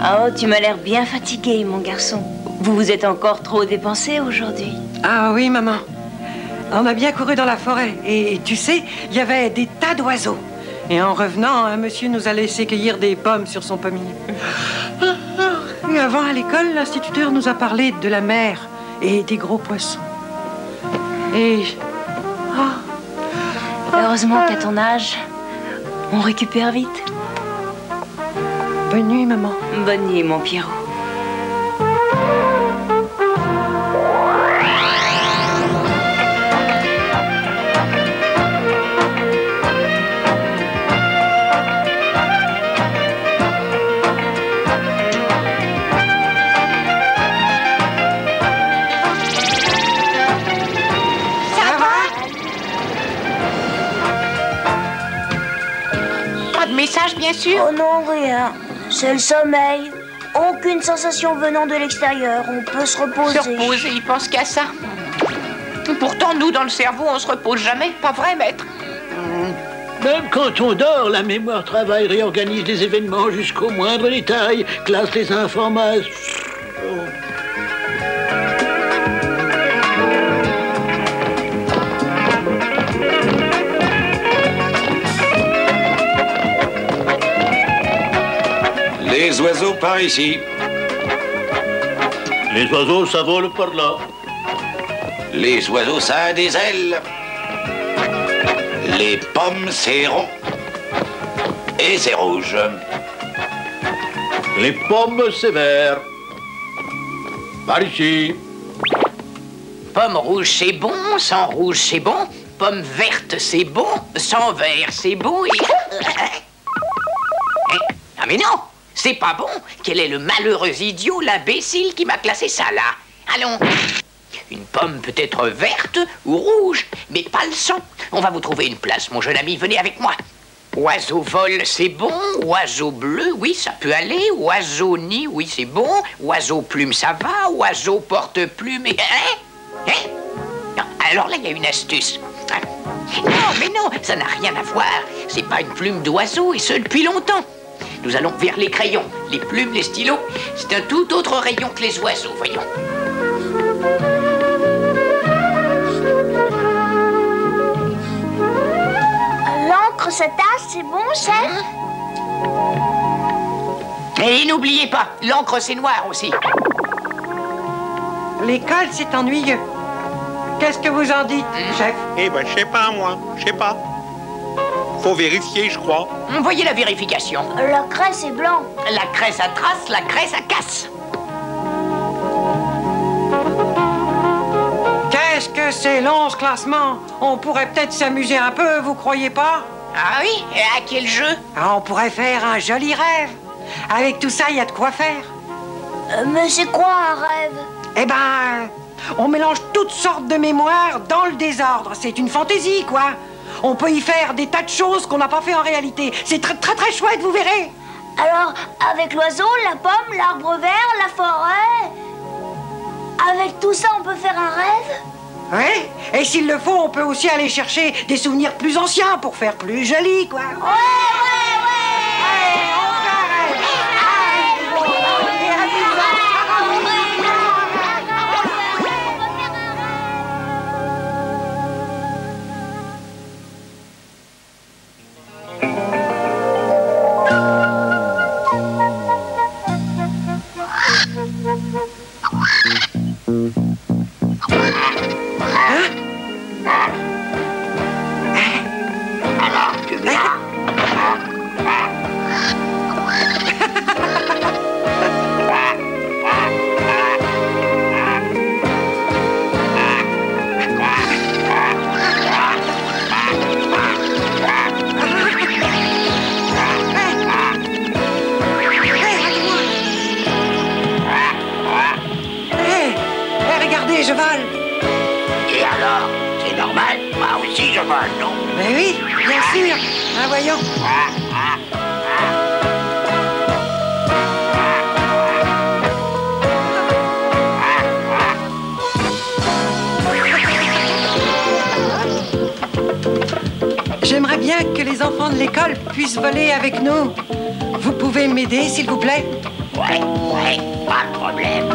Oh, tu m'as l'air bien fatigué, mon garçon. Vous vous êtes encore trop dépensé aujourd'hui. Ah oui, maman. On a bien couru dans la forêt. Et tu sais, il y avait des tas d'oiseaux. Et en revenant, un monsieur nous a laissé cueillir des pommes sur son pommier. Et avant, à l'école, l'instituteur nous a parlé de la mer et des gros poissons. Et... Heureusement qu'à ton âge, on récupère vite. Bonne nuit, maman. Bonne nuit, mon Pierrot. Message, bien sûr. Oh non, rien. C'est le sommeil. Aucune sensation venant de l'extérieur. On peut se reposer. Se reposer, il pense qu'à ça. Pourtant, nous, dans le cerveau, on se repose jamais. Pas vrai, maître? Même quand on dort, la mémoire travaille, réorganise les événements jusqu'au moindre détail, classe les informations. Les oiseaux par ici. Les oiseaux, ça vole par là. Les oiseaux, ça a des ailes. Les pommes, c'est rond. Et c'est rouge. Les pommes, c'est vert. Par ici. Pomme rouge, c'est bon. Sans rouge, c'est bon. Pomme verte, c'est bon. Sans vert, c'est bon. Et... Ah mais non! C'est pas bon. Quel est le malheureux idiot, l'imbécile qui m'a classé ça là? Allons. Une pomme peut être verte ou rouge, mais pas le sang. On va vous trouver une place, mon jeune ami. Venez avec moi. Oiseau vol, c'est bon. Oiseau bleu, oui, ça peut aller. Oiseau nid, oui, c'est bon. Oiseau plume, ça va. Oiseau porte-plume, hein? Non, alors là, il y a une astuce. Non, mais non, ça n'a rien à voir. C'est pas une plume d'oiseau, et ce depuis longtemps. Nous allons vers les crayons, les plumes, les stylos. C'est un tout autre rayon que les oiseaux, voyons. L'encre, ça tasse, c'est bon, chef? Et n'oubliez pas, l'encre, c'est noir aussi. L'école, c'est ennuyeux. Qu'est-ce que vous en dites, chef? Eh ben, je sais pas, moi. Je sais pas. Faut vérifier, je crois. Voyez la vérification. La craie, c'est blanc. La craie, ça trace, la craie, ça casse. Qu'est-ce que c'est long, ce classement? On pourrait peut-être s'amuser un peu, vous croyez pas? Ah oui? Et à quel jeu? On pourrait faire un joli rêve. Avec tout ça, il y a de quoi faire. Mais c'est quoi un rêve? Eh ben, on mélange toutes sortes de mémoires dans le désordre. C'est une fantaisie, quoi. On peut y faire des tas de choses qu'on n'a pas fait en réalité. C'est très, très, très chouette, vous verrez. Alors, avec l'oiseau, la pomme, l'arbre vert, la forêt... Avec tout ça, on peut faire un rêve? Oui, et s'il le faut, on peut aussi aller chercher des souvenirs plus anciens pour faire plus joli, quoi. Ouais, ouais, ouais. Allez, on fait un rêve. je vole. Et alors, c'est normal, moi aussi je vole, non? Mais oui, bien sûr. Ah, voyons. J'aimerais bien que les enfants de l'école puissent voler avec nous. Vous pouvez m'aider, s'il vous plaît? Ouais, pas de problème.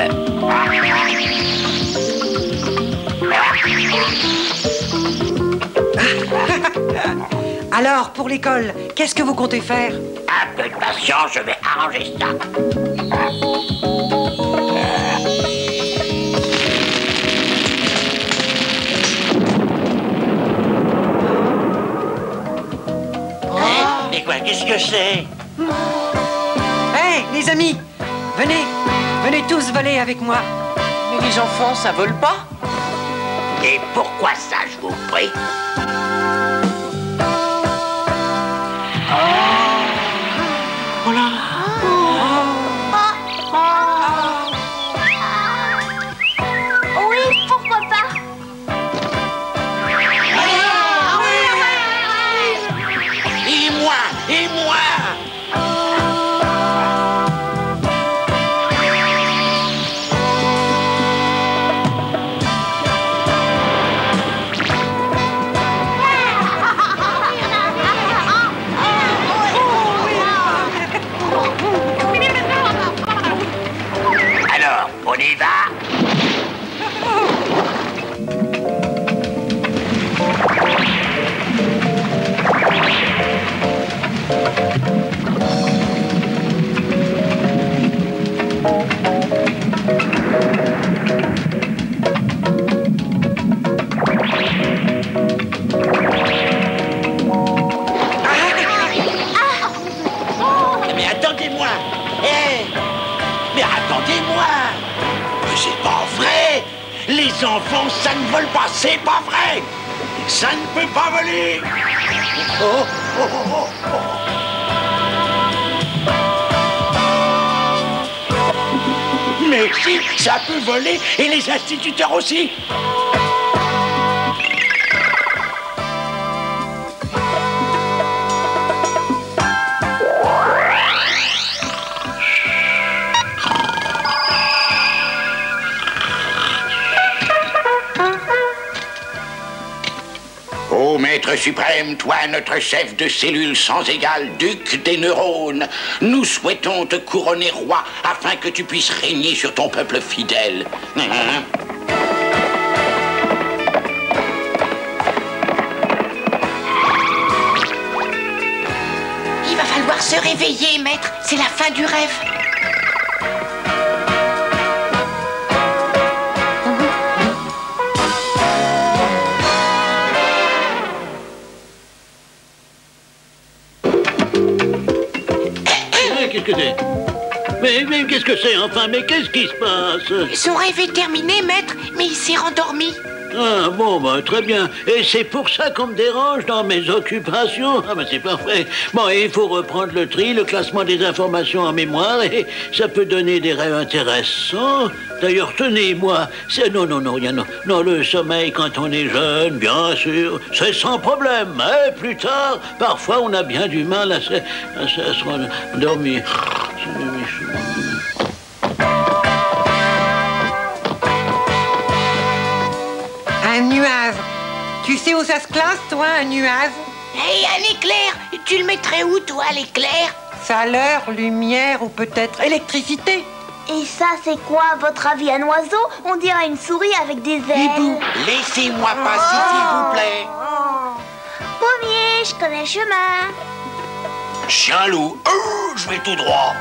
Alors, pour l'école, qu'est-ce que vous comptez faire? Un peu de patience, je vais arranger ça. Mais quoi, qu'est-ce que c'est? Hé, les amis, venez tous voler avec moi. Mais les enfants, ça vole pas? Et pourquoi ça, je vous prie? Oui, pourquoi pas? Et moi, et moi! Alors, on y va? Mais attendez-moi! Hé! Mais attendez-moi! Mais c'est pas vrai! Les enfants, ça ne vole pas, c'est pas vrai! Ça ne peut pas voler! Oh, oh, oh, oh, oh. Mais si, ça peut voler, et les instituteurs aussi! Ô maître suprême, toi, notre chef de cellule sans égal, duc des neurones, nous souhaitons te couronner roi afin que tu puisses régner sur ton peuple fidèle. Il va falloir se réveiller, maître. C'est la fin du rêve. Qu'est-ce que c'est? Mais qu'est-ce que c'est enfin? Mais qu'est-ce qui se passe? Son rêve est terminé, maître, mais il s'est rendormi. Ah bon, bah, très bien. Et c'est pour ça qu'on me dérange dans mes occupations? Ah bah c'est parfait. Bon, il faut reprendre le tri, le classement des informations en mémoire, et ça peut donner des rêves intéressants. D'ailleurs, tenez-moi, c'est... Non, le sommeil quand on est jeune, bien sûr, c'est sans problème. Mais plus tard, parfois, on a bien du mal à se rendormir. Un nuage. Tu sais où ça se classe, toi, un nuage? Et un éclair. Tu le mettrais où, toi, l'éclair? Chaleur, lumière ou peut-être électricité. Et ça, c'est quoi, à votre avis, un oiseau? On dirait une souris avec des ailes. Laissez-moi passer, s'il vous plaît. Pommier, je connais le chemin. Chien loup, je vais tout droit.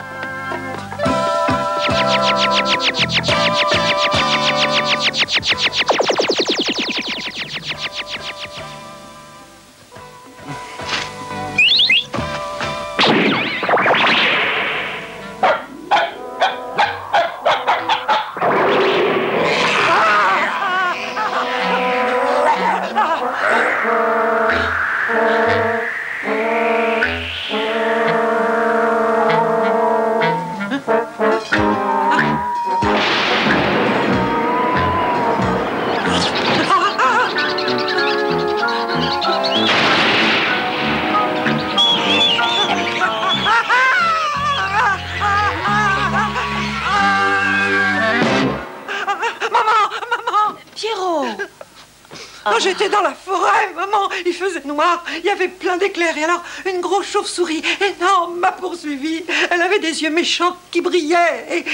Quand j'étais dans la forêt, maman, il faisait noir, il y avait plein d'éclairs. Et alors, une grosse chauve-souris énorme m'a poursuivie. Elle avait des yeux méchants qui brillaient et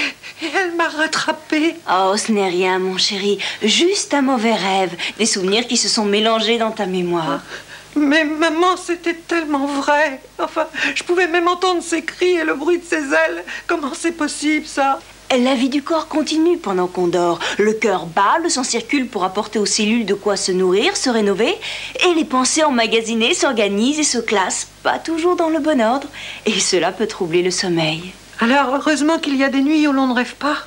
elle m'a rattrapée. Oh, ce n'est rien, mon chéri. Juste un mauvais rêve. Des souvenirs qui se sont mélangés dans ta mémoire. Mais maman, c'était tellement vrai. Enfin, je pouvais même entendre ses cris et le bruit de ses ailes. Comment c'est possible, ça? La vie du corps continue pendant qu'on dort. Le cœur bat, le sang circule pour apporter aux cellules de quoi se nourrir, se rénover. Et les pensées emmagasinées s'organisent et se classent, pas toujours dans le bon ordre. Et cela peut troubler le sommeil. Alors, heureusement qu'il y a des nuits où l'on ne rêve pas.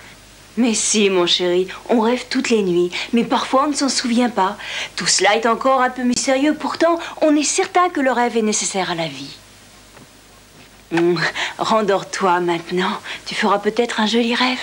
Mais si, mon chéri, on rêve toutes les nuits, mais parfois on ne s'en souvient pas. Tout cela est encore un peu mystérieux, pourtant on est certain que le rêve est nécessaire à la vie. Rendors-toi maintenant, tu feras peut-être un joli rêve.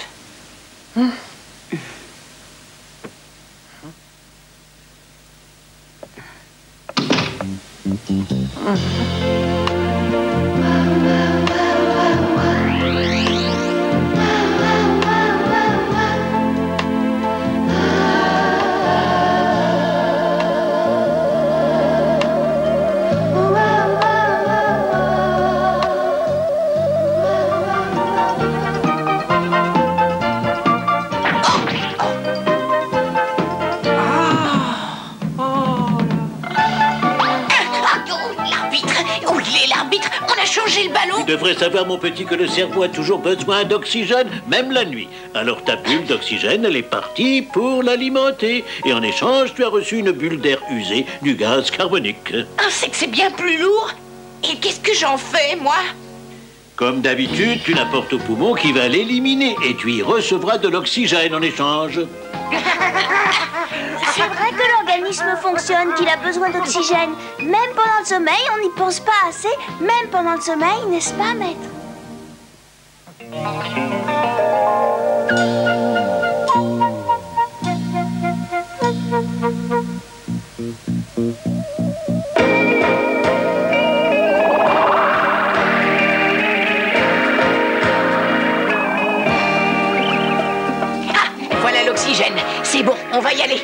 Changer le ballon? Tu devrais savoir, mon petit, que le cerveau a toujours besoin d'oxygène, même la nuit. Alors ta bulle d'oxygène, elle est partie pour l'alimenter. Et en échange, tu as reçu une bulle d'air usé, du gaz carbonique. Ah, c'est que c'est bien plus lourd. Et qu'est-ce que j'en fais, moi? Comme d'habitude, tu l'apportes au poumon qui va l'éliminer. Et tu y recevras de l'oxygène en échange. C'est vrai que l'organisme fonctionne, qu'il a besoin d'oxygène. Même pendant le sommeil, on n'y pense pas assez. Même pendant le sommeil, n'est-ce pas, maître? Ah, voilà l'oxygène. C'est bon, on va y aller.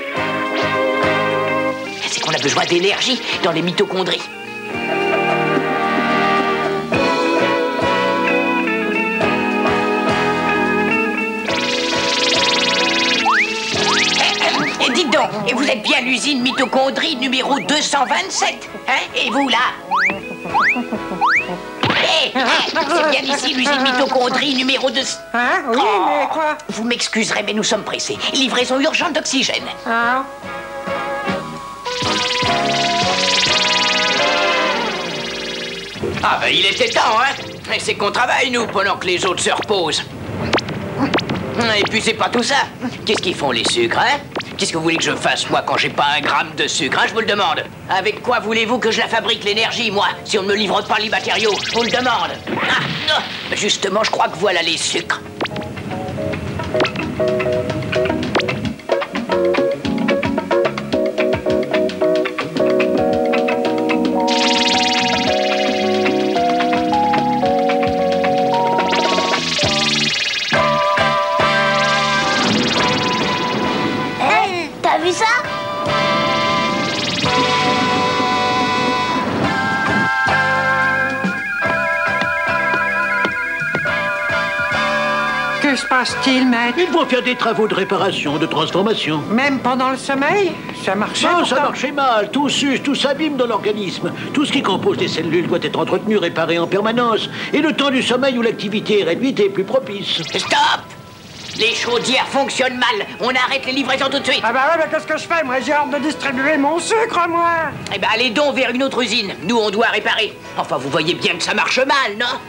C'est qu'on a besoin d'énergie dans les mitochondries. Et dites donc, et vous êtes bien l'usine mitochondrie numéro 227, hein? Et vous, là? C'est bien ici l'usine mitochondrie numéro 2... Hein? Oui, mais quoi? Vous m'excuserez, mais nous sommes pressés. Livraison urgente d'oxygène. Ah. Ah ben il était temps, hein. Et c'est qu'on travaille, nous, pendant que les autres se reposent. Et puis c'est pas tout ça. Qu'est-ce qu'ils font, les sucres, hein? Qu'est-ce que vous voulez que je fasse, moi, quand j'ai pas un gramme de sucre, hein, je vous le demande? Avec quoi voulez-vous que je la fabrique, l'énergie, moi, si on ne me livre pas les matériaux? Je vous le demande. Ah, non. Justement, je crois que voilà les sucres. T'as vu ça? Que se passe-t-il, maître? Ils vont faire des travaux de réparation, de transformation. Même pendant le sommeil? Ça marchait? Non, ça pourtant. marchait mal. Tout s'use, tout s'abîme dans l'organisme. Tout ce qui compose les cellules doit être entretenu, réparé en permanence. Et le temps du sommeil où l'activité est réduite est plus propice. Stop! Les chaudières fonctionnent mal. On arrête les livraisons tout de suite. Ah bah ouais, mais qu'est-ce que je fais? Moi, j'ai hâte de distribuer mon sucre, moi! Eh ben, allez donc vers une autre usine. Nous, on doit réparer. Enfin, vous voyez bien que ça marche mal, non?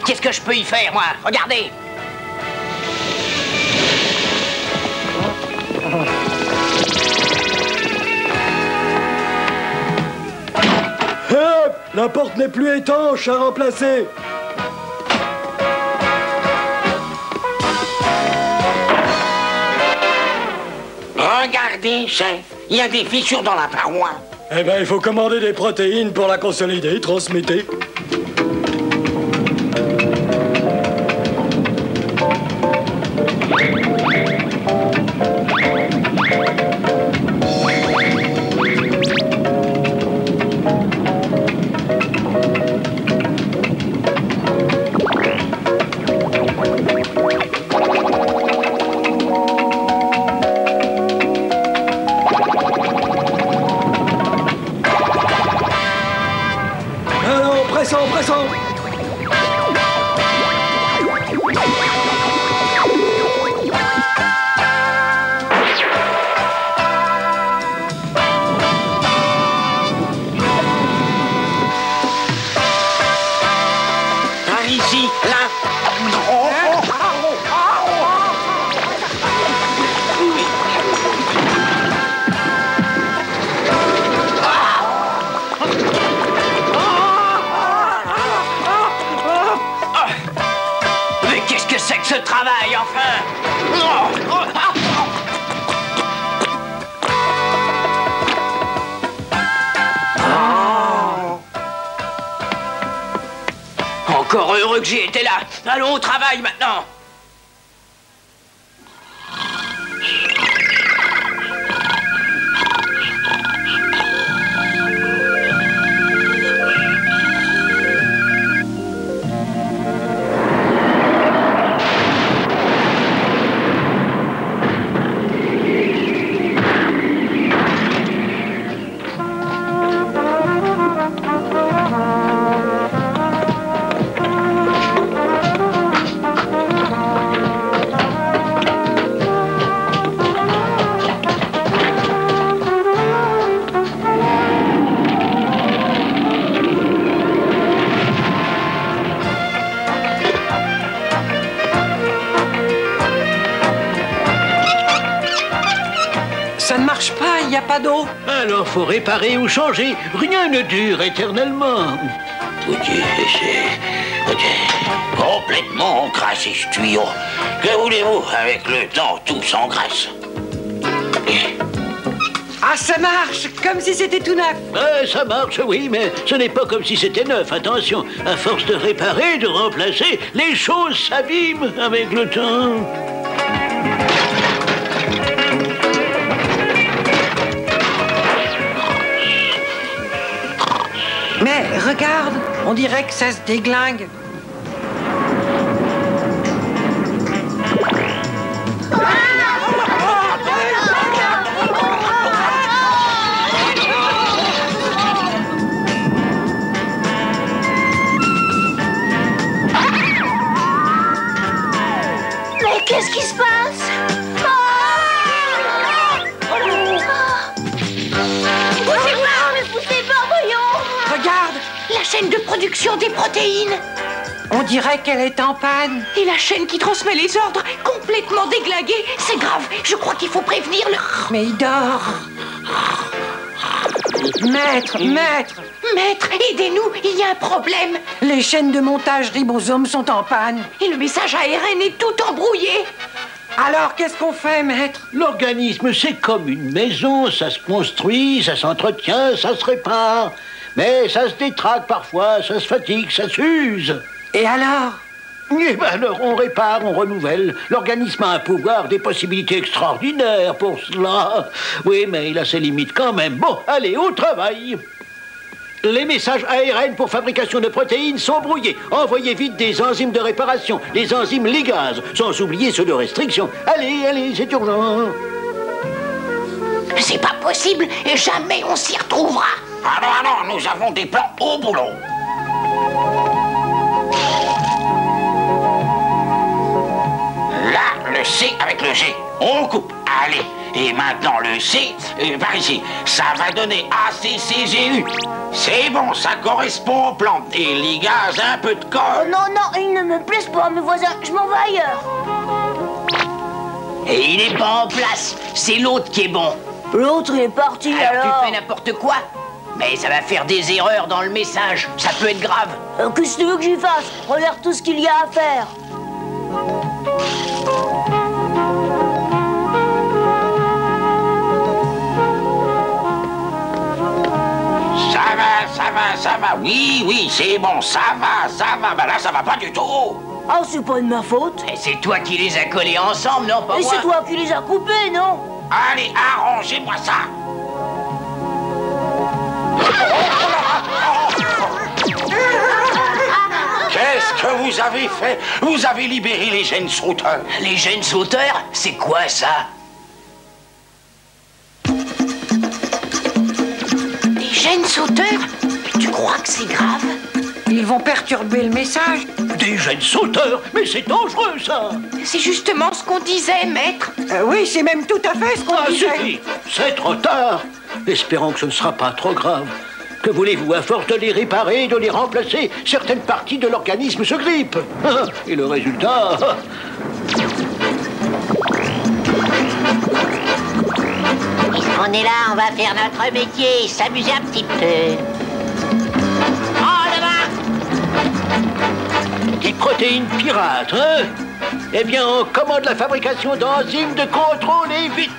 Qu'est-ce que je peux y faire, moi? Regardez. Hop! La porte n'est plus étanche à remplacer. Regardez, chef, il y a des fissures dans la paroi. Eh ben, il faut commander des protéines pour la consolider. Transmettez. que j'y étais là. Allons au travail maintenant. Ça ne marche pas, il n'y a pas d'eau. Alors faut réparer ou changer. Rien ne dure éternellement. Complètement encrassé ce tuyau. Que voulez-vous? Avec le temps, tout s'engraisse. Ah, ça marche, comme si c'était tout neuf. Ouais, ça marche, oui, mais ce n'est pas comme si c'était neuf. Attention, à force de réparer, de remplacer, les choses s'abîment avec le temps. Mais regarde, on dirait que ça se déglingue. Mais qu'est-ce qui se passe? Poussez pas, voyons! Regarde, La chaîne de production des protéines. on dirait qu'elle est en panne. Et la chaîne qui transmet les ordres, complètement déglinguée. C'est grave, je crois qu'il faut prévenir le... Mais il dort. Maître, maître, Maître, aidez-nous, il y a un problème. les chaînes de montage ribosomes sont en panne. Et le message ARN est tout embrouillé. Alors, qu'est-ce qu'on fait, maître? L'organisme, c'est comme une maison. Ça se construit, ça s'entretient, ça se répare. Mais ça se détraque parfois, ça se fatigue, ça s'use. Et alors? Eh ben alors, on répare, on renouvelle. L'organisme a un pouvoir, des possibilités extraordinaires pour cela. Oui, mais il a ses limites quand même. Bon, allez, au travail. Les messages ARN pour fabrication de protéines sont brouillés. Envoyez vite des enzymes de réparation, des enzymes ligases, sans oublier ceux de restriction. Allez, allez, c'est urgent. C'est pas possible, et jamais on s'y retrouvera. Alors, nous avons des plans au boulot. Là, le C avec le G. On coupe. Allez. Et maintenant, le C, par ici. Ça va donner ACCGU. C'est bon, ça correspond au plan. Et ligage, un peu de Oh colle. non, non, ils ne me plaisent pas, mes voisins. Je m'en vais ailleurs. Et il n'est pas en place. C'est l'autre qui est bon. L'autre, il est parti, Alors alors. tu fais n'importe quoi. Mais ça va faire des erreurs dans le message. Ça peut être grave. Qu'est-ce que tu veux que j'y fasse? Regarde tout ce qu'il y a à faire. Ça va. Oui, c'est bon, ça va. Ben là, ça va pas du tout. Ah, c'est pas de ma faute. Et c'est toi qui les as collés ensemble, non? Pas Et moi. c'est toi qui les as coupés, non? Allez, arrangez-moi ça. Qu'est-ce que vous avez fait? Vous avez libéré les gènes sauteurs. Les gènes sauteurs? C'est quoi ça? Des gènes sauteurs? Tu crois que c'est grave? Ils vont perturber le message. Des gènes sauteurs, mais c'est dangereux, ça. C'est justement ce qu'on disait, maître. Oui, c'est même tout à fait ce qu'on Ah, disait. suffit. C'est trop tard. Espérons que ce ne sera pas trop grave. Que voulez-vous, à force de les réparer, de les remplacer, certaines parties de l'organisme se grippent. Et le résultat... On est là, on va faire notre métier, s'amuser un petit peu. Oh, là-bas! Des protéines pirates, hein? Eh bien, on commande la fabrication d'enzymes de contrôle et vite.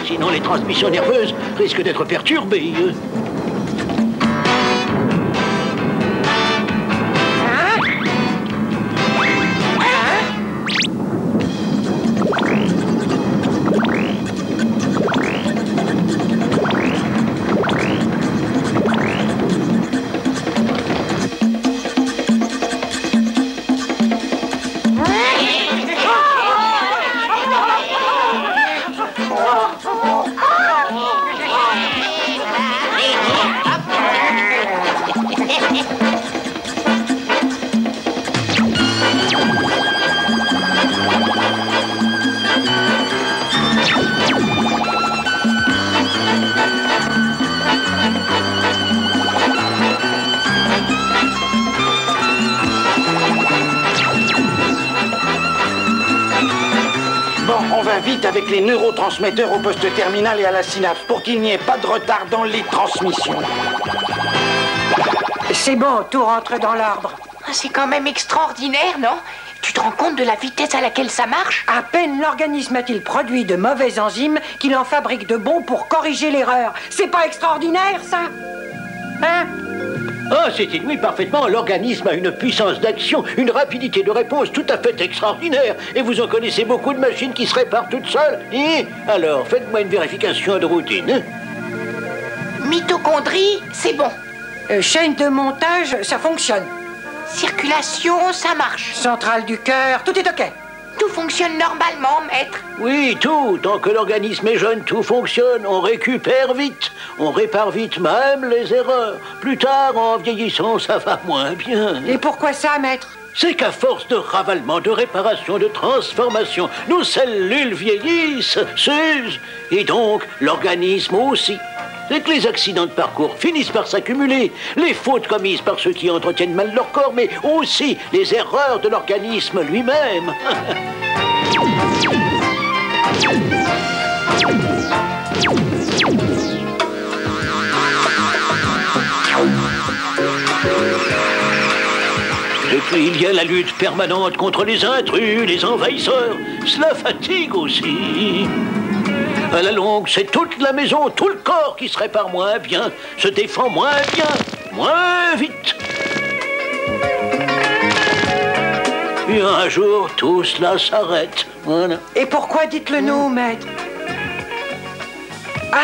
Sinon, les transmissions nerveuses risquent d'être perturbées. Bon, on va vite avec les neurotransmetteurs au poste terminal et à la synapse pour qu'il n'y ait pas de retard dans les transmissions. C'est bon, tout rentre dans l'ordre. Ah, c'est quand même extraordinaire, non? Tu te rends compte de la vitesse à laquelle ça marche? À peine l'organisme a-t-il produit de mauvais enzymes qu'il en fabrique de bons pour corriger l'erreur. C'est pas extraordinaire, ça? Hein? Ah, c'est inouï parfaitement. L'organisme a une puissance d'action, une rapidité de réponse tout à fait extraordinaire. Et vous en connaissez beaucoup de machines qui se réparent toutes seules. Alors, faites-moi une vérification de routine. Mitochondrie, c'est bon. Chaîne de montage, ça fonctionne. Circulation, ça marche. Centrale du cœur, tout est OK. Tout fonctionne normalement, maître. Oui, tout. Tant que l'organisme est jeune, tout fonctionne. On récupère vite. On répare vite même les erreurs. Plus tard, en vieillissant, ça va moins bien. Et pourquoi ça, maître? C'est qu'à force de ravalement, de réparation, de transformation, nos cellules vieillissent, s'usent. Et donc, l'organisme aussi. C'est que les accidents de parcours finissent par s'accumuler. Les fautes commises par ceux qui entretiennent mal leur corps, mais aussi les erreurs de l'organisme lui-même. Et puis il y a la lutte permanente contre les intrus, les envahisseurs. Cela fatigue aussi. À la longue, c'est toute la maison, tout le corps qui se répare moins bien, se défend moins bien, moins vite. Et un jour, tout cela s'arrête. Voilà. Et pourquoi, dites-le nous, maître? Ah!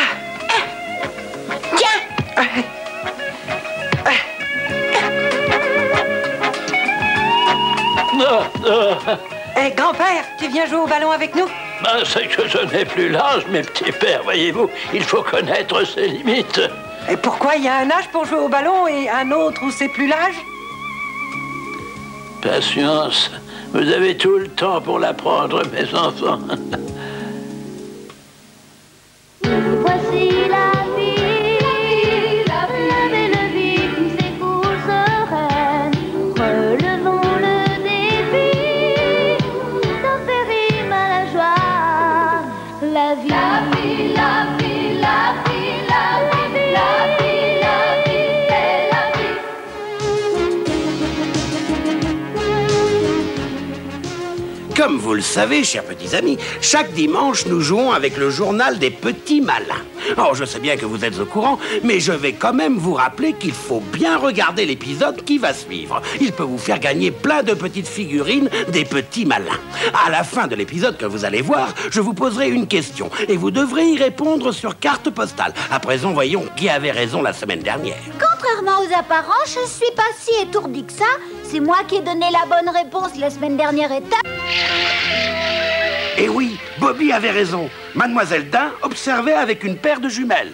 Tiens! Hé, grand-père, tu viens jouer au ballon avec nous? Ben, c'est que je n'ai plus l'âge, mes petits pères, voyez-vous. Il faut connaître ses limites. Et pourquoi il y a un âge pour jouer au ballon et un autre où c'est plus l'âge? Patience, vous avez tout le temps pour l'apprendre, mes enfants. Voici la vie, la belle vie qui s'écoule sereine. Relevons le défi, dans ces rimes à la joie. La vie, la vie, la vie, la vie, la vie, la vie, la vie, c'est la vie. Comme vous le savez, chers petits amis, chaque dimanche, nous jouons avec le journal des petits malins. Oh, je sais bien que vous êtes au courant, mais je vais quand même vous rappeler qu'il faut bien regarder l'épisode qui va suivre. Il peut vous faire gagner plein de petites figurines des petits malins. À la fin de l'épisode que vous allez voir, je vous poserai une question et vous devrez y répondre sur carte postale. À présent, voyons qui avait raison la semaine dernière. Contrairement aux apparences, je suis pas si étourdi que ça. C'est moi qui ai donné la bonne réponse la semaine dernière et Et oui, Bobby avait raison. Mademoiselle Dain observait avec une paire de jumelles.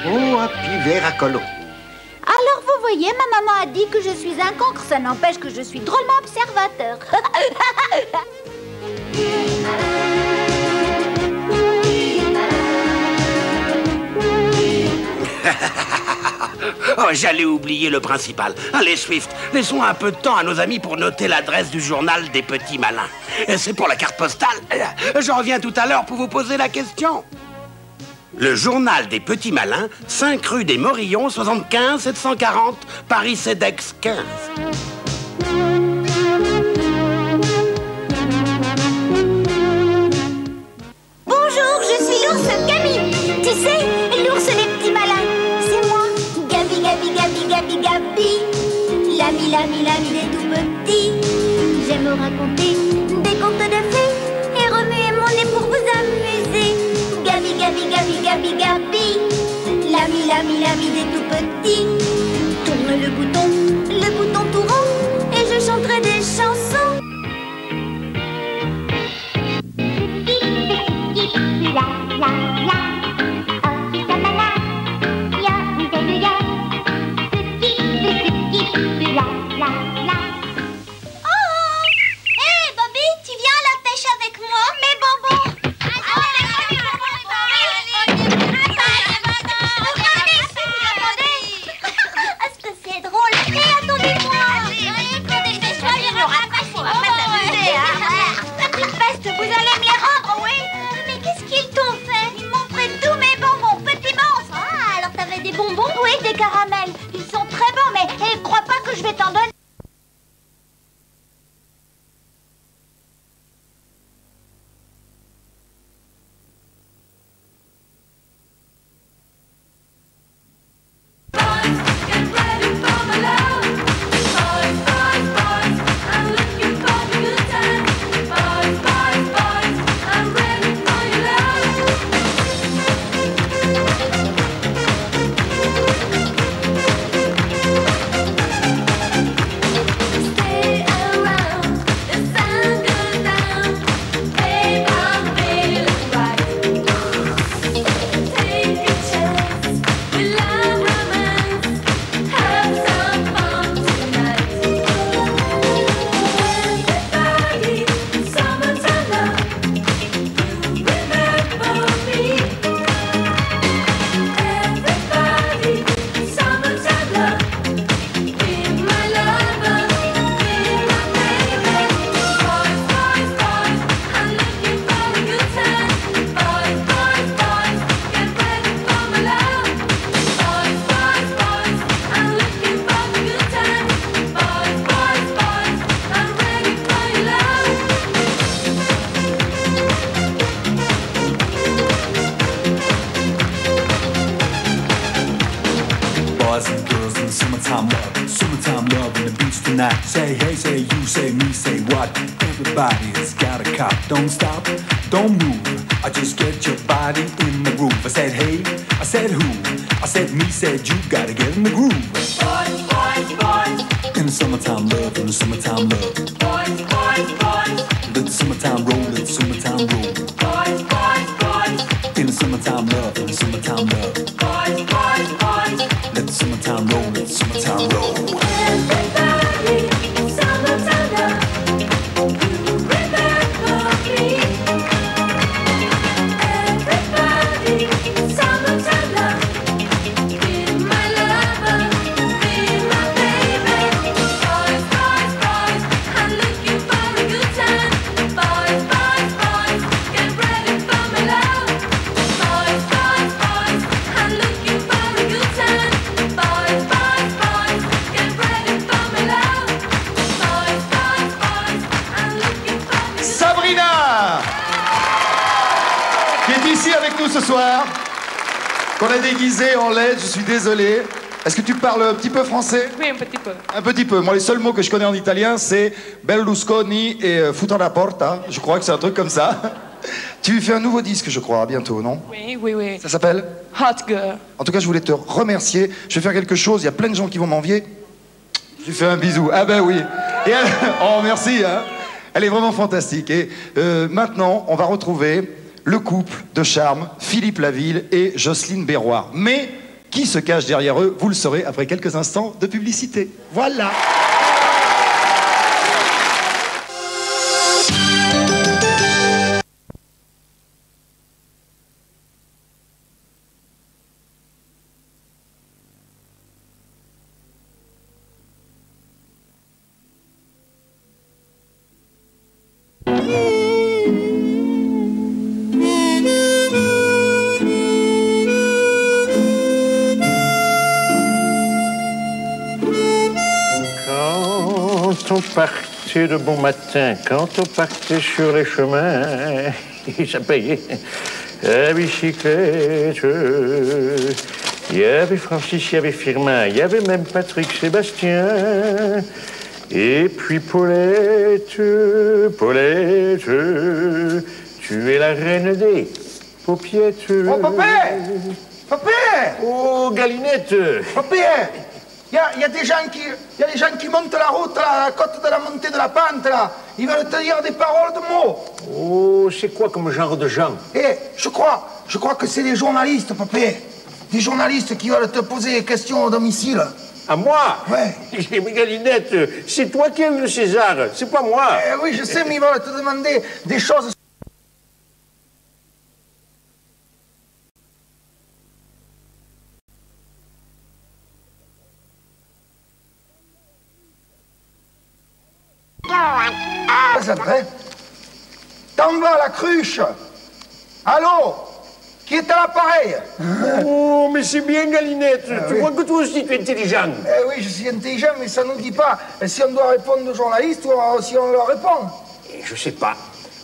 Oh, un petit verre à colon. Alors vous voyez, ma maman a dit que je suis un cancre. Ça n'empêche que je suis drôlement observateur. Oh, j'allais oublier le principal. Allez, Swift, laissons un peu de temps à nos amis pour noter l'adresse du journal des petits malins. C'est pour la carte postale. Je reviens tout à l'heure pour vous poser la question. Le journal des petits malins, 5 rue des Morillons, 75 740, Paris-Cedex 15. Bonjour, je suis l'ours Gabi. Tu sais, l'ours des petits malins. C'est moi, Gabi, Gabi, Gabi, Gabi, Gabi. L'ami des tout petits. J'aime raconter des contes de fées et remuer mon nez pour vous amuser. Gabi, Gabi, Gabi, Gabi, Gabi. L'ami des tout petits. Tourne le bouton tout rond, et je chanterai des chansons. Hé, Bobby, tu viens à la pêche avec moi? Mais Bonbon, summertime love, and the beach tonight. Say hey, say you, say me, say what? Everybody's got a cop. Don't stop, don't move. I just get your body in the groove. I said hey, I said who? I said me, said you. Gotta get in the groove. Boys, boys, boys. In the summertime love, in the summertime love. Boys, boys, boys. Let the summertime roll, let the summertime roll. Boys, boys, boys. In the summertime love, in the summertime love. Boys, boys, boys. Let the summertime roll, let the summertime roll. Everybody, summertime love. You remember me. Everybody, summertime love. Be my lover, be my baby. Boys, boys, boys, I'm looking for a good time. Boys, boys, boys, get ready for my love. Boys, boys, boys, I'm looking for a good time. Boys, boys, boys, get ready for my love. Boys, boys, boys, I'm looking for a good time. Sabrina, qui est ici avec nous ce soir, qu'on a déguisée en LED, je suis désolé. Est-ce que tu parles un petit peu français? Oui, un petit peu. Un petit peu. Moi, les seuls mots que je connais en italien, c'est Berlusconi et foutant la porta. Je crois que c'est un truc comme ça. Tu fais un nouveau disque, je crois, bientôt, non? Oui, oui, oui. Ça s'appelle Hot Girl. En tout cas, je voulais te remercier. Je vais faire quelque chose, il y a plein de gens qui vont m'envier. Je lui fais un bisou. Ah ben oui. Et elle... Oh, merci. Hein. Elle est vraiment fantastique. Et maintenant, on va retrouver le couple de charme, Philippe Laville et Jocelyne Berroir. Mais qui se cache derrière eux, vous le saurez après quelques instants de publicité. Voilà. Quand on partait de bon matin, quand on partait sur les chemins, ça payait la bicyclette. Il y avait Francis, il y avait Firmin, il y avait même Patrick Sébastien. Et puis Paulette, Paulette, tu es la reine des paupiettes. Oh, Papé! Papé! Oh, Galinette! Papé! Il y a des gens qui montent la route, là, à la côte de la montée de la pente, là. Ils veulent te dire des paroles de mots. Oh, c'est quoi comme genre de gens? Eh, je crois que c'est des journalistes, Papé. Des journalistes qui veulent te poser des questions au domicile. À moi? Ouais. Mais Galinette, c'est toi qui as eu le César, c'est pas moi. Eh, oui, je sais, mais ils veulent te demander des choses. C'est vrai. T'en vas, la cruche. Allô? Qui est à l'appareil? Oh, mais c'est bien, Galinette. Tu vois que toi aussi, tu es intelligent. Eh oui, je suis intelligent, mais ça nous dit pas si on doit répondre aux journalistes ou si on leur répond. Je sais pas.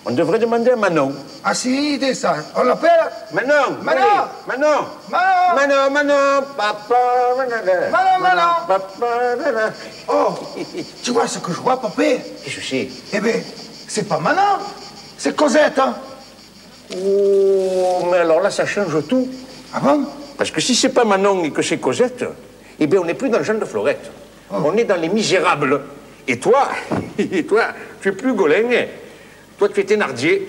On devrait demander à Manon. Ah, c'est une idée, ça. On l'appelle? Manon! Manon! Oui. Manon! Manon! Manon, Manon! Papa! Manon, Manon! Papa! Oh! Tu vois ce que je vois, Papé? Qu'est-ce que c'est? Eh bien, c'est pas Manon, c'est Cosette, hein? Oh, mais alors là, ça change tout. Ah bon? Parce que si c'est pas Manon et que c'est Cosette, eh bien, on n'est plus dans le genre de Florette. Oh. On est dans Les Misérables. Et toi, tu es plus Golin. Toi, tu es Thénardier.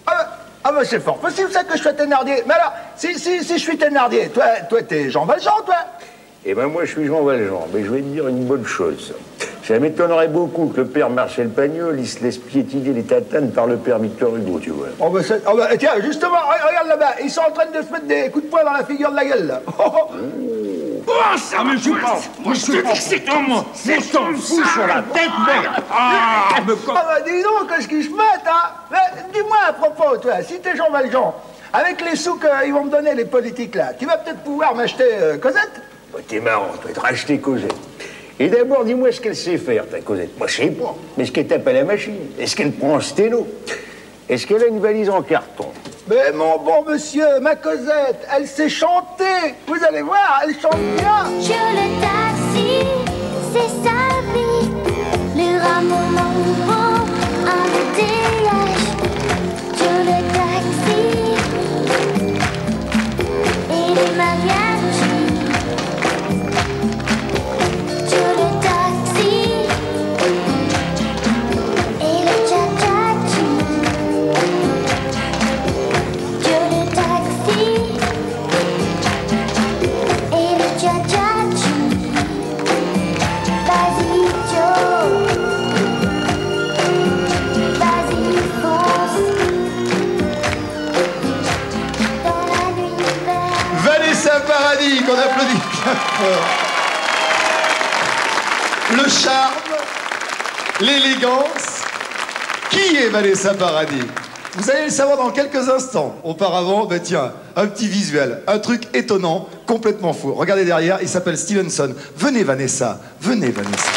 Ah ben c'est fort possible, ça, que je sois Thénardier. Mais alors, si je suis Thénardier, toi, t'es Jean Valjean, toi? Eh ben moi, je suis Jean Valjean. Mais je vais te dire une bonne chose. Ça m'étonnerait beaucoup que le père Marcel Pagnol, il se laisse piétiner les tatanes par le père Victor Hugo, tu vois. Oh ben, tiens, justement, regarde là-bas, ils sont en train de se mettre des coups de poing dans la figure de la gueule, là. Oh, ça me fout pas. Moi, je te dis que c'est comme moi. C'est ton fou sur la tête, merde. Ah, ben dis donc, qu'est-ce qu'ils se mettent, hein? Dis-moi à propos, toi, si t'es Jean Valjean, avec les sous qu'ils vont me donner, les politiques, là, tu vas peut-être pouvoir m'acheter Cosette? Oh, t'es marrant, toi, de racheter Cosette. Et d'abord, dis-moi ce qu'elle sait faire, ta Cosette. Moi, je sais pas. Mais est-ce qu'elle tape à la machine? Est-ce qu'elle prend un stylo? Est-ce qu'elle a une valise en carton? Mais mon bon monsieur, ma Cosette, elle sait chanter. Vous allez voir, elle chante bien. Je le taxe. taxi, c'est sa vie. Les rameaux m'envoient un embouteillage sur le taxi et les mariachis sur le taxi et le cha-cha-chi sur le taxi et le cha-cha-chi. Vas-y Joe, vas-y fonce dans la nuit verte. Vanessa Paradis, qu'on applaudit bien fort. Le charme, l'élégance. Qui est Vanessa Paradis? Vous allez le savoir dans quelques instants. Auparavant, ben tiens, un petit visuel, un truc étonnant, complètement fou. Regardez derrière, il s'appelle Stevenson. Venez Vanessa, venez Vanessa.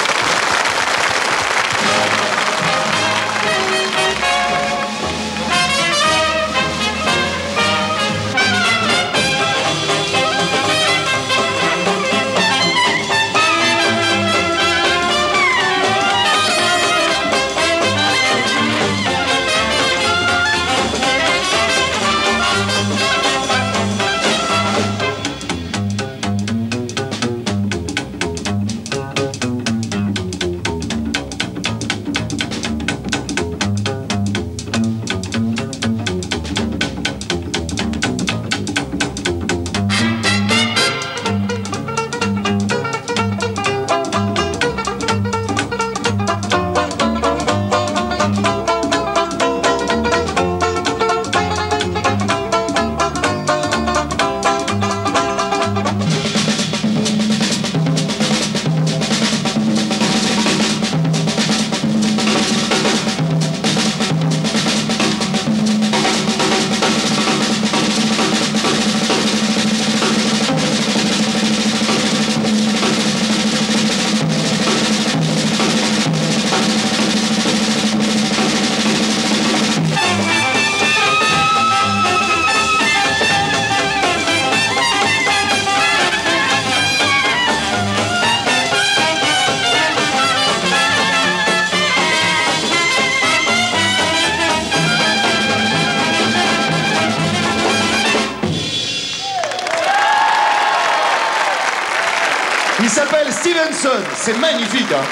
Il s'appelle Stevenson. C'est magnifique, hein.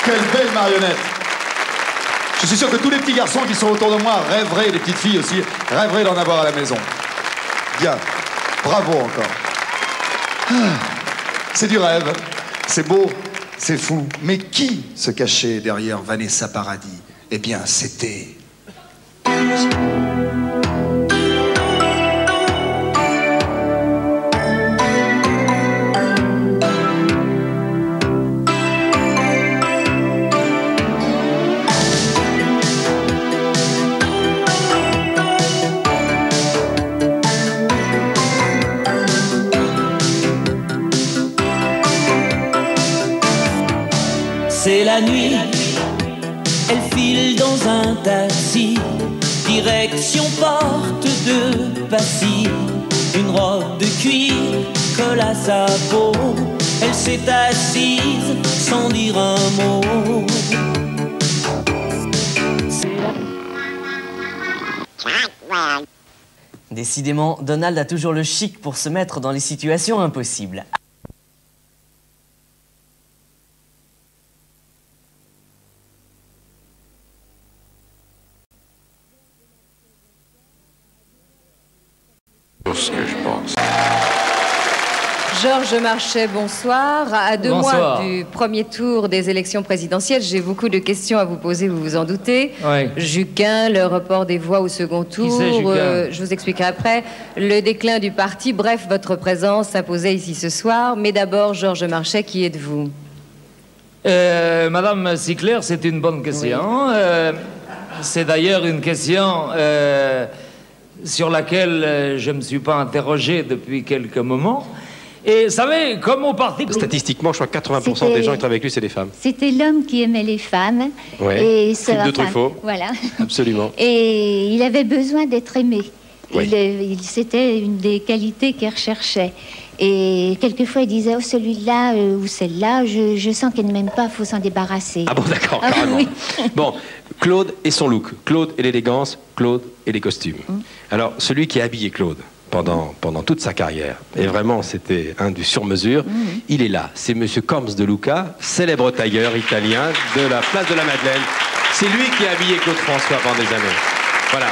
Quelle belle marionnette. Je suis sûr que tous les petits garçons qui sont autour de moi rêveraient, et les petites filles aussi, rêveraient d'en avoir à la maison. Bien. Bravo encore. Ah, c'est du rêve. C'est beau. C'est fou. Mais qui se cachait derrière Vanessa Paradis? Eh bien, c'était... C'est la nuit, elle file dans un taxi, direction porte de Passy. Une robe de cuir colle à sa peau, elle s'est assise sans dire un mot. Décidément, Donald a toujours le chic pour se mettre dans les situations impossibles. Ce que je pense. Georges Marchais, bonsoir. À 2 Bonsoir. mois du premier tour des élections présidentielles, j'ai beaucoup de questions à vous poser, vous vous en doutez. Oui. Juquin, le report des voix au second tour, c'est, Juquin je vous expliquerai après, le déclin du parti, bref, votre présence s'imposait ici ce soir. Mais d'abord, Georges Marchais, qui êtes-vous? Madame Sinclair, c'est une bonne question. C'est d'ailleurs une question sur laquelle je ne me suis pas interrogé depuis quelques moments. Et vous savez, comme au parti... Statistiquement, je crois que 80% des gens qui travaillent avec lui, c'est des femmes. C'était l'homme qui aimait les femmes. Ouais. Et Philippe de Truffaut. Voilà. Absolument. Et il avait besoin d'être aimé. Oui. C'était une des qualités qu'il recherchait. Et quelquefois, il disait, oh, celui-là ou celle-là, je sens qu'elle ne m'aime pas, il faut s'en débarrasser. Ah bon, d'accord, Ah, carrément. oui. Bon, Claude et son look, Claude et l'élégance, Claude et les costumes. Alors, celui qui a habillé Claude pendant toute sa carrière, et vraiment c'était un du sur-mesure, il est là. C'est Monsieur Combs de Luca, célèbre tailleur italien de la place de la Madeleine. C'est lui qui a habillé Claude François pendant des années. Voilà.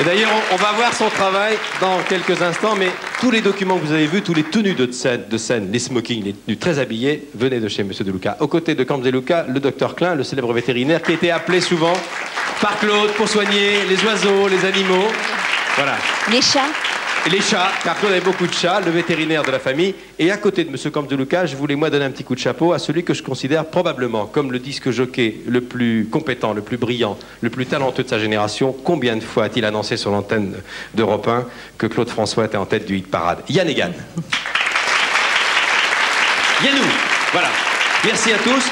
Et d'ailleurs, on va voir son travail dans quelques instants, mais tous les documents que vous avez vus, tous les tenues de scène, les smokings, les tenues très habillées, venaient de chez Monsieur De Luca. Aux côtés de Combs de Luca, le docteur Klein, le célèbre vétérinaire, qui était appelé souvent par Claude pour soigner les oiseaux, les animaux. Voilà. Les chats. Et les chats, car Claude avait beaucoup de chats, le vétérinaire de la famille. Et à côté de M. Combs de Luca, je voulais moi donner un petit coup de chapeau à celui que je considère probablement comme le disque jockey le plus compétent, le plus brillant, le plus talentueux de sa génération. Combien de fois a-t-il annoncé sur l'antenne d'Europe 1 que Claude François était en tête du hit parade? Yann Egan. Yannou. Voilà. Merci à tous.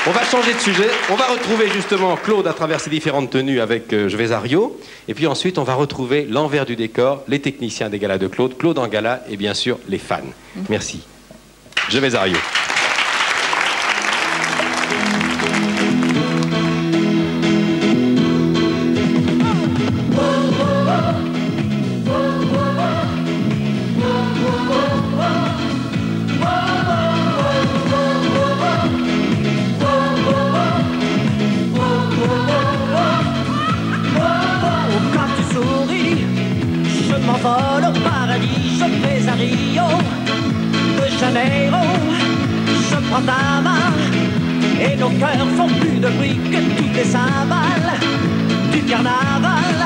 On va changer de sujet. On va retrouver justement Claude à travers ses différentes tenues avec Je vais à Rio. Et puis ensuite, on va retrouver l'envers du décor, les techniciens des galas de Claude, Claude en gala et bien sûr les fans. Merci. Je vais à Rio. Quand tu souris, je m'envole au paradis, je vais à Rio de Janeiro. Je prends ta main et nos cœurs font plus de bruit que toutes les cymbales du carnaval.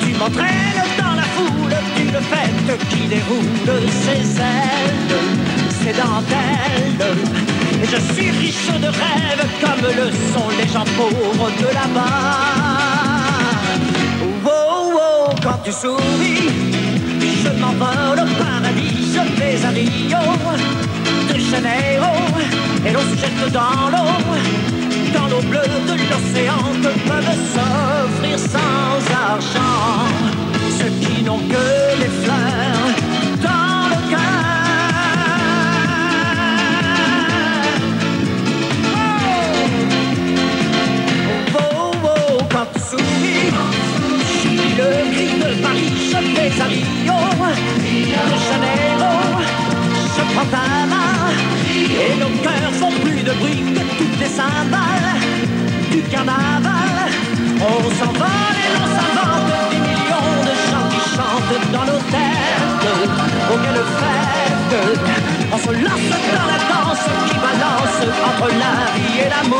Tu m'entraînes dans la foule d'une fête qui déroule ses ailes, ses dentelles. Et je suis riche de rêves comme le sont les gens pauvres de là-bas. Oh, oh, quand tu souris, je m'envole au paradis, je vais à Rio de Janeiro. Et l'on se jette dans l'eau bleue de l'océan que peuvent s'offrir sans argent ceux qui n'ont que les fleurs dans le cœur. Oh, oh, quand tu souris, j'oublie le cri de Paris, je vais à Rio de Janeiro. Je prends ta main et nos cœurs font plus de bruit que toutes les cymbales du carnaval. On s'envole et l'on s'invente des millions de gens qui chantent dans nos têtes. Oh, quelle fête! On se lance dans la danse qui balance entre la vie et l'amour.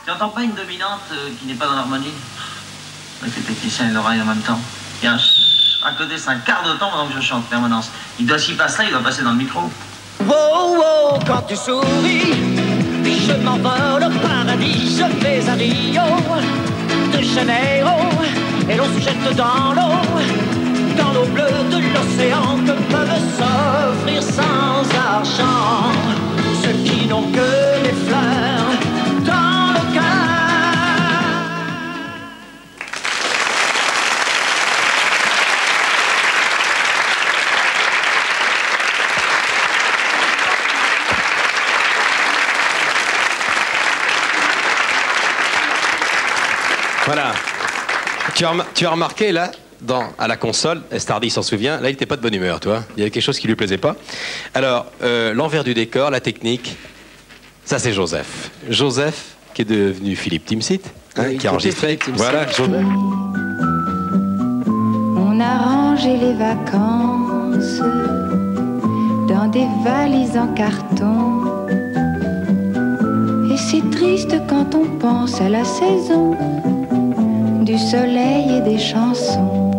Tu n'entends pas une dominante qui n'est pas dans l'harmonie? Avec les techniciens et l'oreille en même temps. Il y a un à côté, c'est un quart de temps pendant que je chante en permanence. Il doit s'y passer là, il doit passer dans le micro. Oh, oh, quand tu souris, je m'envole au paradis, je vais à Rio de Janeiro. Et l'on se jette dans l'eau bleue de l'océan que peuvent s'offrir sans argent ceux qui n'ont que les fleurs dans le cœur. Voilà. Tu as remarqué là, à la console, Estardi s'en souvient, là il n'était pas de bonne humeur, tu vois. Il y avait quelque chose qui lui plaisait pas. Alors, l'envers du décor, la technique, ça c'est Joseph. Joseph qui est devenu Philippe Timsit, qui a enregistré. Voilà, On a rangé les vacances dans des valises en carton. Et c'est triste quand on pense à la saison du soleil et des chansons.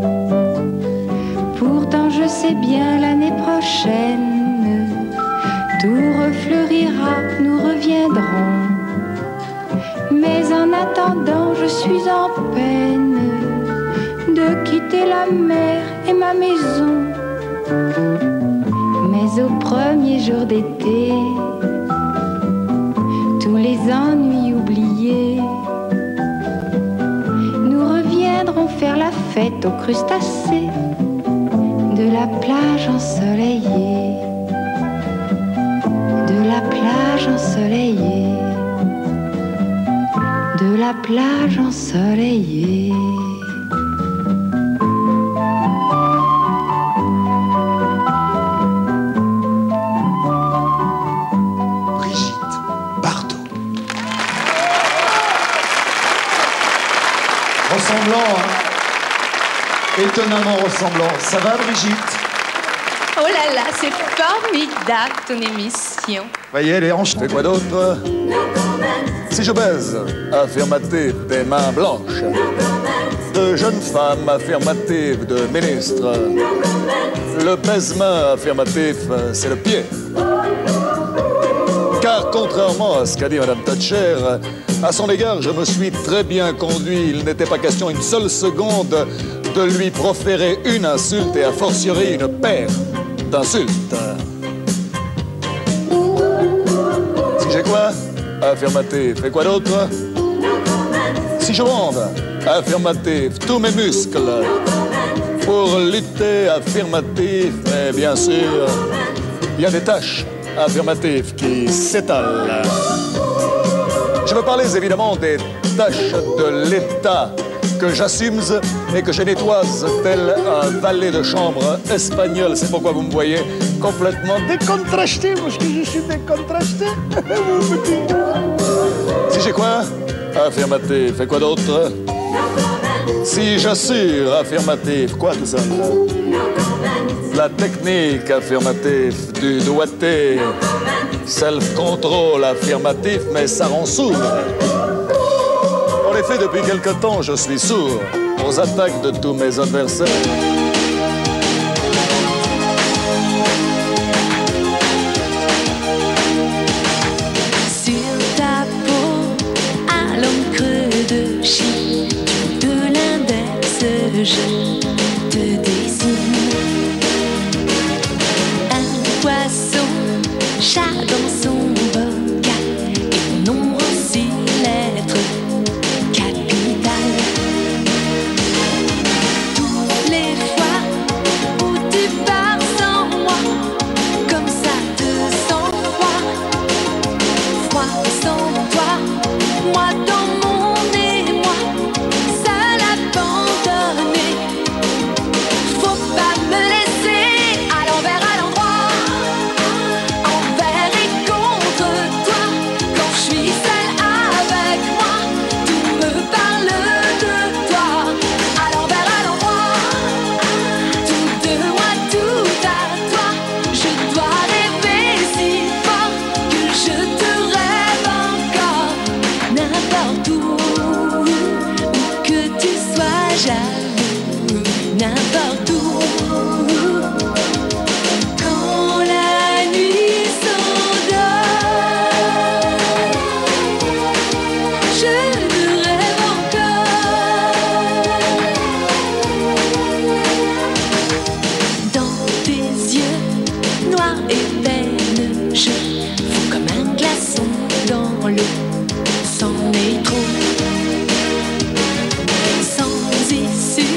Pourtant je sais bien l'année prochaine, tout refleurira, nous reviendrons. Mais en attendant, je suis en peine de quitter la mer et ma maison. Mais au premier jour d'été, tous les ennuis oubliés, nous reviendrons faire la fête aux crustacés de la plage ensoleillée, de la plage ensoleillée, de la plage ensoleillée. Ressemblant, hein. Étonnamment ressemblant. Ça va, Brigitte? Oh là là, c'est formidable ton émission. Voyez, elle est en... Fais quoi d'autre? Si je baise, affirmatif, des mains blanches. De jeunes femmes, affirmatif, de ministres. Le baisement affirmatif, c'est le pied. Car contrairement à ce qu'a dit Madame Thatcher, à son égard, je me suis très bien conduit. Il n'était pas question une seule seconde de lui proférer une insulte et a fortiori une paire d'insultes. Si j'ai quoi? Affirmatif. Et quoi d'autre? Si je bande, affirmatif, tous mes muscles. Pour lutter, affirmatif, mais bien sûr, il y a des tâches affirmatives qui s'étalent. Je veux parler évidemment des tâches de l'État que j'assume et que je nettoise tel un valet de chambre espagnol. C'est pourquoi vous me voyez complètement décontrasté, parce que je suis décontrasté. Si j'ai quoi? Affirmatif. Et quoi d'autre? Si j'assure, affirmatif. Quoi tout ça? La technique, affirmatif. Du doigté. Self-control, affirmatif, mais ça rend sourd. En effet, depuis quelque temps, je suis sourd aux attaques de tous mes adversaires. Sur ta peau, à l'encre de Chine, de l'index, je te dessine un poisson, chat dans son bocal, et non aussi lettre capitale. Toutes les fois où tu pars sans moi, comme ça te sens froid sans toi, moi dans mon émoi, seul abandonné. Faut pas me laisser à l'envers, à l'endroit, envers et contre toi. Quand je suis seule avec moi, tout me parle de toi. À l'envers, à l'endroit, tout de moi, tout à toi. Je dois rêver si fort que je te rêve encore. N'importe où que tu sois, j'avoue, n'importe où. Quand la nuit s'endort, je te rêve encore. Dans tes yeux noirs et peine, je fonds comme un glaçon dans l'eau, c'en est trop. Sans issue,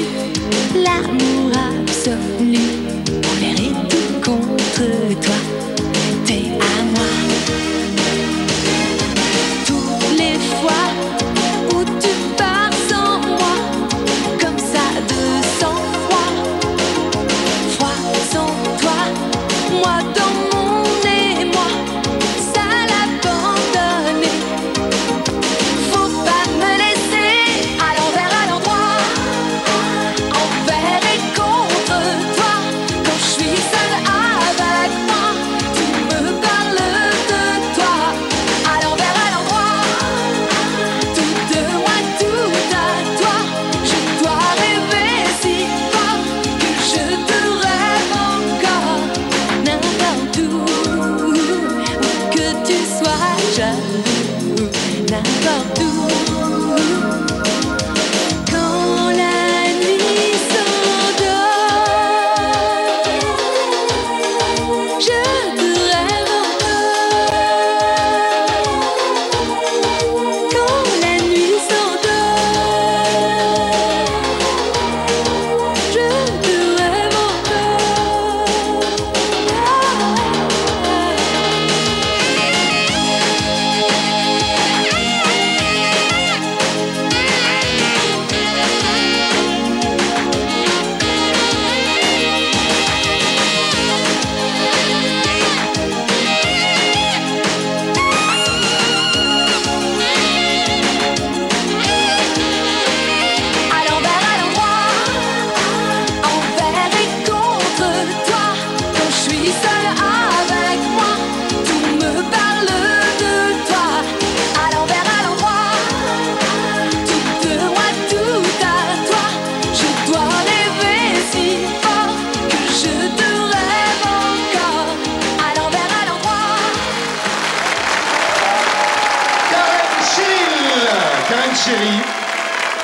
partout. Quand la nuit s'endort, je te rêve encore. Quand la nuit s'endort, je te rêve à l'envers, à l'endroit, envers et contre toi. Quand je suis seule avec moi, tout me parle de toi. À l'envers, à l'endroit, tout de moi, tout à toi. Je dois rêver si fort que je te rêve encore. À l'envers, à l'endroit. Karen Chéry,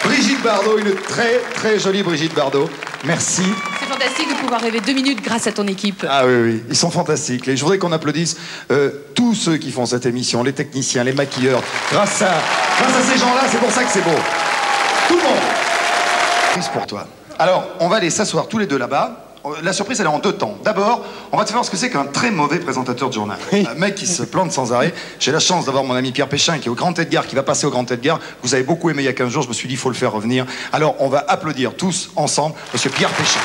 Brigitte Bardot, une très très jolie Brigitte Bardot. Merci. C'est fantastique de pouvoir rêver 2 minutes grâce à ton équipe. Ah oui, oui, ils sont fantastiques. Et je voudrais qu'on applaudisse tous ceux qui font cette émission, les techniciens, les maquilleurs. Grâce à ces gens-là, c'est pour ça que c'est beau. Tout le monde. Surprise pour toi. Alors, on va aller s'asseoir tous les deux là-bas. La surprise, elle est en 2 temps. D'abord, on va te faire ce que c'est qu'un très mauvais présentateur de journal. Un mec qui se plante sans arrêt. J'ai la chance d'avoir mon ami Pierre Péchin qui est au Grand Edgar, qui va passer au Grand Edgar. Vous avez beaucoup aimé il y a 15 jours. Je me suis dit, il faut le faire revenir. Alors, on va applaudir tous ensemble Monsieur Pierre Péchin.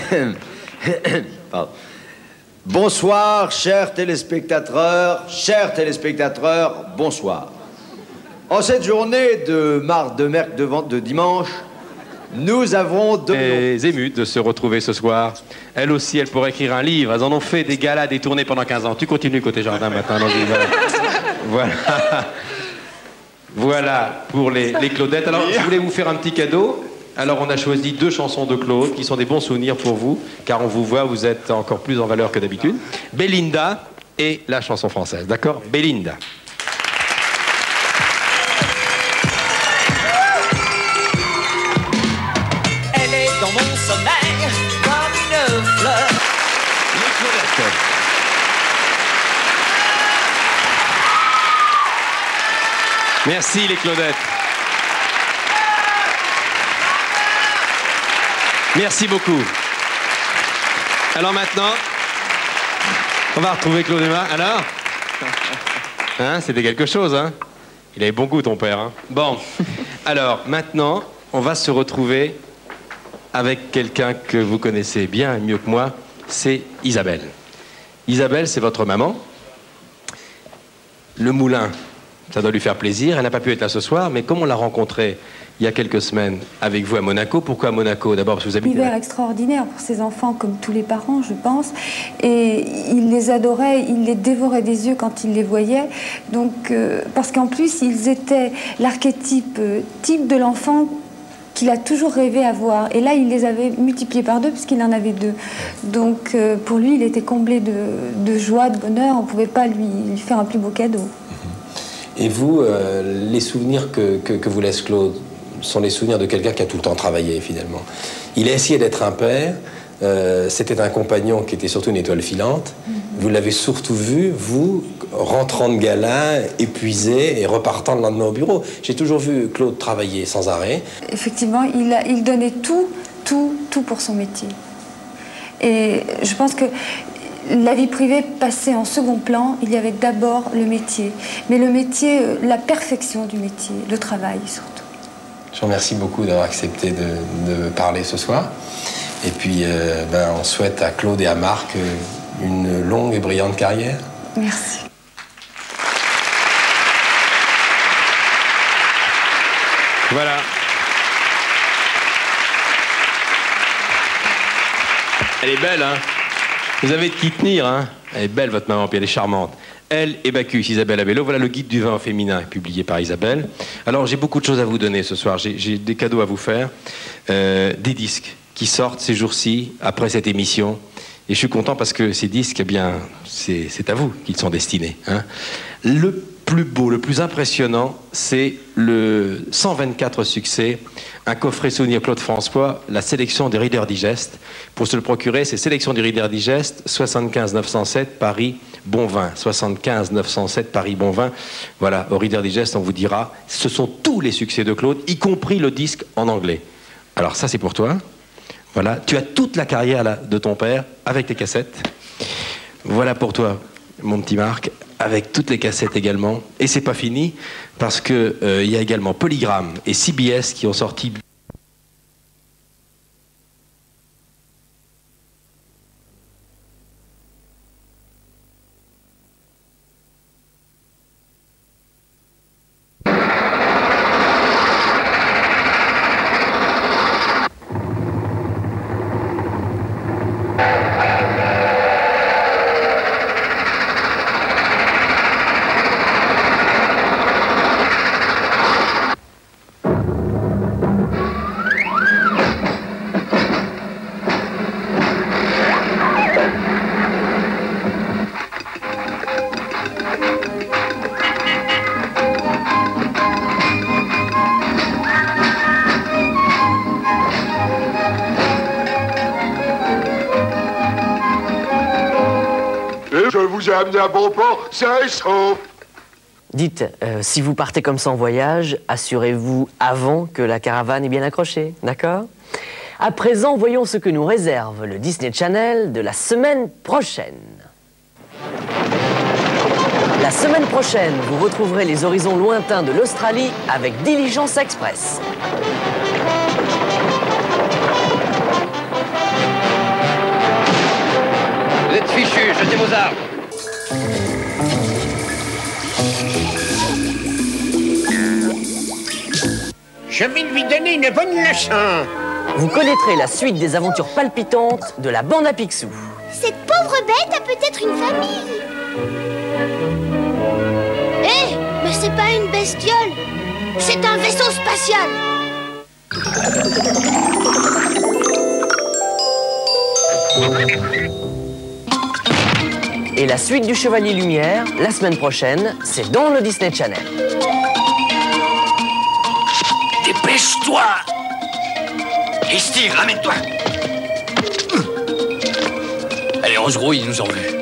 Viens. Pardon. Bonsoir, chers téléspectateurs, bonsoir. En cette journée de dimanche, nous avons Très émue de se retrouver ce soir. Elle aussi, elle pourrait écrire un livre. Elles en ont fait des galas, des tournées pendant 15 ans. Tu continues côté jardin maintenant. Voilà. Voilà pour les Claudettes. Alors, je voulais vous faire un petit cadeau. Alors, on a choisi 2 chansons de Claude qui sont des bons souvenirs pour vous, car on vous voit, vous êtes encore plus en valeur que d'habitude. Belinda et la chanson française, d'accord? Belinda. Elle est dans mon sommeil comme une fleur. Les Claudettes. Merci les Claudettes. Merci beaucoup. Alors maintenant, on va retrouver Claude Emma. Alors hein, c'était quelque chose, hein? Il avait bon goût, ton père. Hein? Bon, alors maintenant, on va se retrouver avec quelqu'un que vous connaissez bien, mieux que moi. C'est Isabelle. Isabelle, c'est votre maman. Le moulin, ça doit lui faire plaisir. Elle n'a pas pu être là ce soir, mais comme on l'a rencontrée il y a quelques semaines avec vous à Monaco. Pourquoi à Monaco? D'abord parce que vous habitez Hiver extraordinaire pour ses enfants, comme tous les parents, je pense. Et il les adorait, il les dévorait des yeux quand il les voyait. Donc, parce qu'en plus, ils étaient l'archétype type de l'enfant qu'il a toujours rêvé avoir. Et là, il les avait multipliés par 2, puisqu'il en avait 2. Donc, pour lui, il était comblé de joie, de bonheur. On ne pouvait pas lui faire un plus beau cadeau. Et vous, les souvenirs que vous laisse Claude sont les souvenirs de quelqu'un qui a tout le temps travaillé, finalement. Il a essayé d'être un père. C'était un compagnon qui était surtout une étoile filante. Vous l'avez surtout vu, vous, rentrant de gala, épuisé et repartant le lendemain au bureau. J'ai toujours vu Claude travailler sans arrêt. Effectivement, il donnait tout pour son métier. Et je pense que la vie privée passait en second plan. Il y avait d'abord le métier. Mais le métier, la perfection du métier, le travail surtout. Je vous remercie beaucoup d'avoir accepté de parler ce soir. Et puis, on souhaite à Claude et à Marc une longue et brillante carrière. Merci. Voilà. Elle est belle, hein? Vous avez de qui tenir, hein? Elle est belle, votre maman, puis elle est charmante. Elle et Bacchus, Isabelle Abello. Voilà le guide du vin féminin publié par Isabelle. Alors j'ai beaucoup de choses à vous donner ce soir. J'ai des cadeaux à vous faire. Des disques qui sortent ces jours-ci après cette émission. Et je suis content parce que ces disques, eh bien, c'est à vous qu'ils sont destinés. Hein. Le plus beau, le plus impressionnant, c'est le 124 succès, un coffret souvenir Claude François, la sélection des Reader Digest. Pour se le procurer, c'est sélection des Reader Digest, 75 907 Paris Bonvin. 75 907 Paris Bonvin. Voilà, au Reader Digest, on vous dira, ce sont tous les succès de Claude, y compris le disque en anglais. Alors ça, c'est pour toi. Voilà, tu as toute la carrière là, de ton père avec les cassettes. Voilà pour toi, mon petit Marc, avec toutes les cassettes également. Et c'est pas fini, parce que il y a également Polygram et CBS qui ont sorti... Je vous ai amené à bon port, sain et sauf. Dites, si vous partez comme ça en voyage, assurez-vous avant que la caravane est bien accrochée, d'accord? À présent, voyons ce que nous réserve le Disney Channel de la semaine prochaine. La semaine prochaine, vous retrouverez les horizons lointains de l'Australie avec Diligence Express. Vous êtes fichus, jetez vos armes. Je vais lui donner une bonne leçon. Vous connaîtrez la suite des aventures palpitantes de la bande à Picsou. Cette pauvre bête a peut-être une famille. Hé, mais c'est pas une bestiole. C'est un vaisseau spatial. Et la suite du Chevalier Lumière, la semaine prochaine, c'est dans le Disney Channel. Dépêche-toi. Ici, ramène-toi. Allez, on se grouille, ils nous ont vus.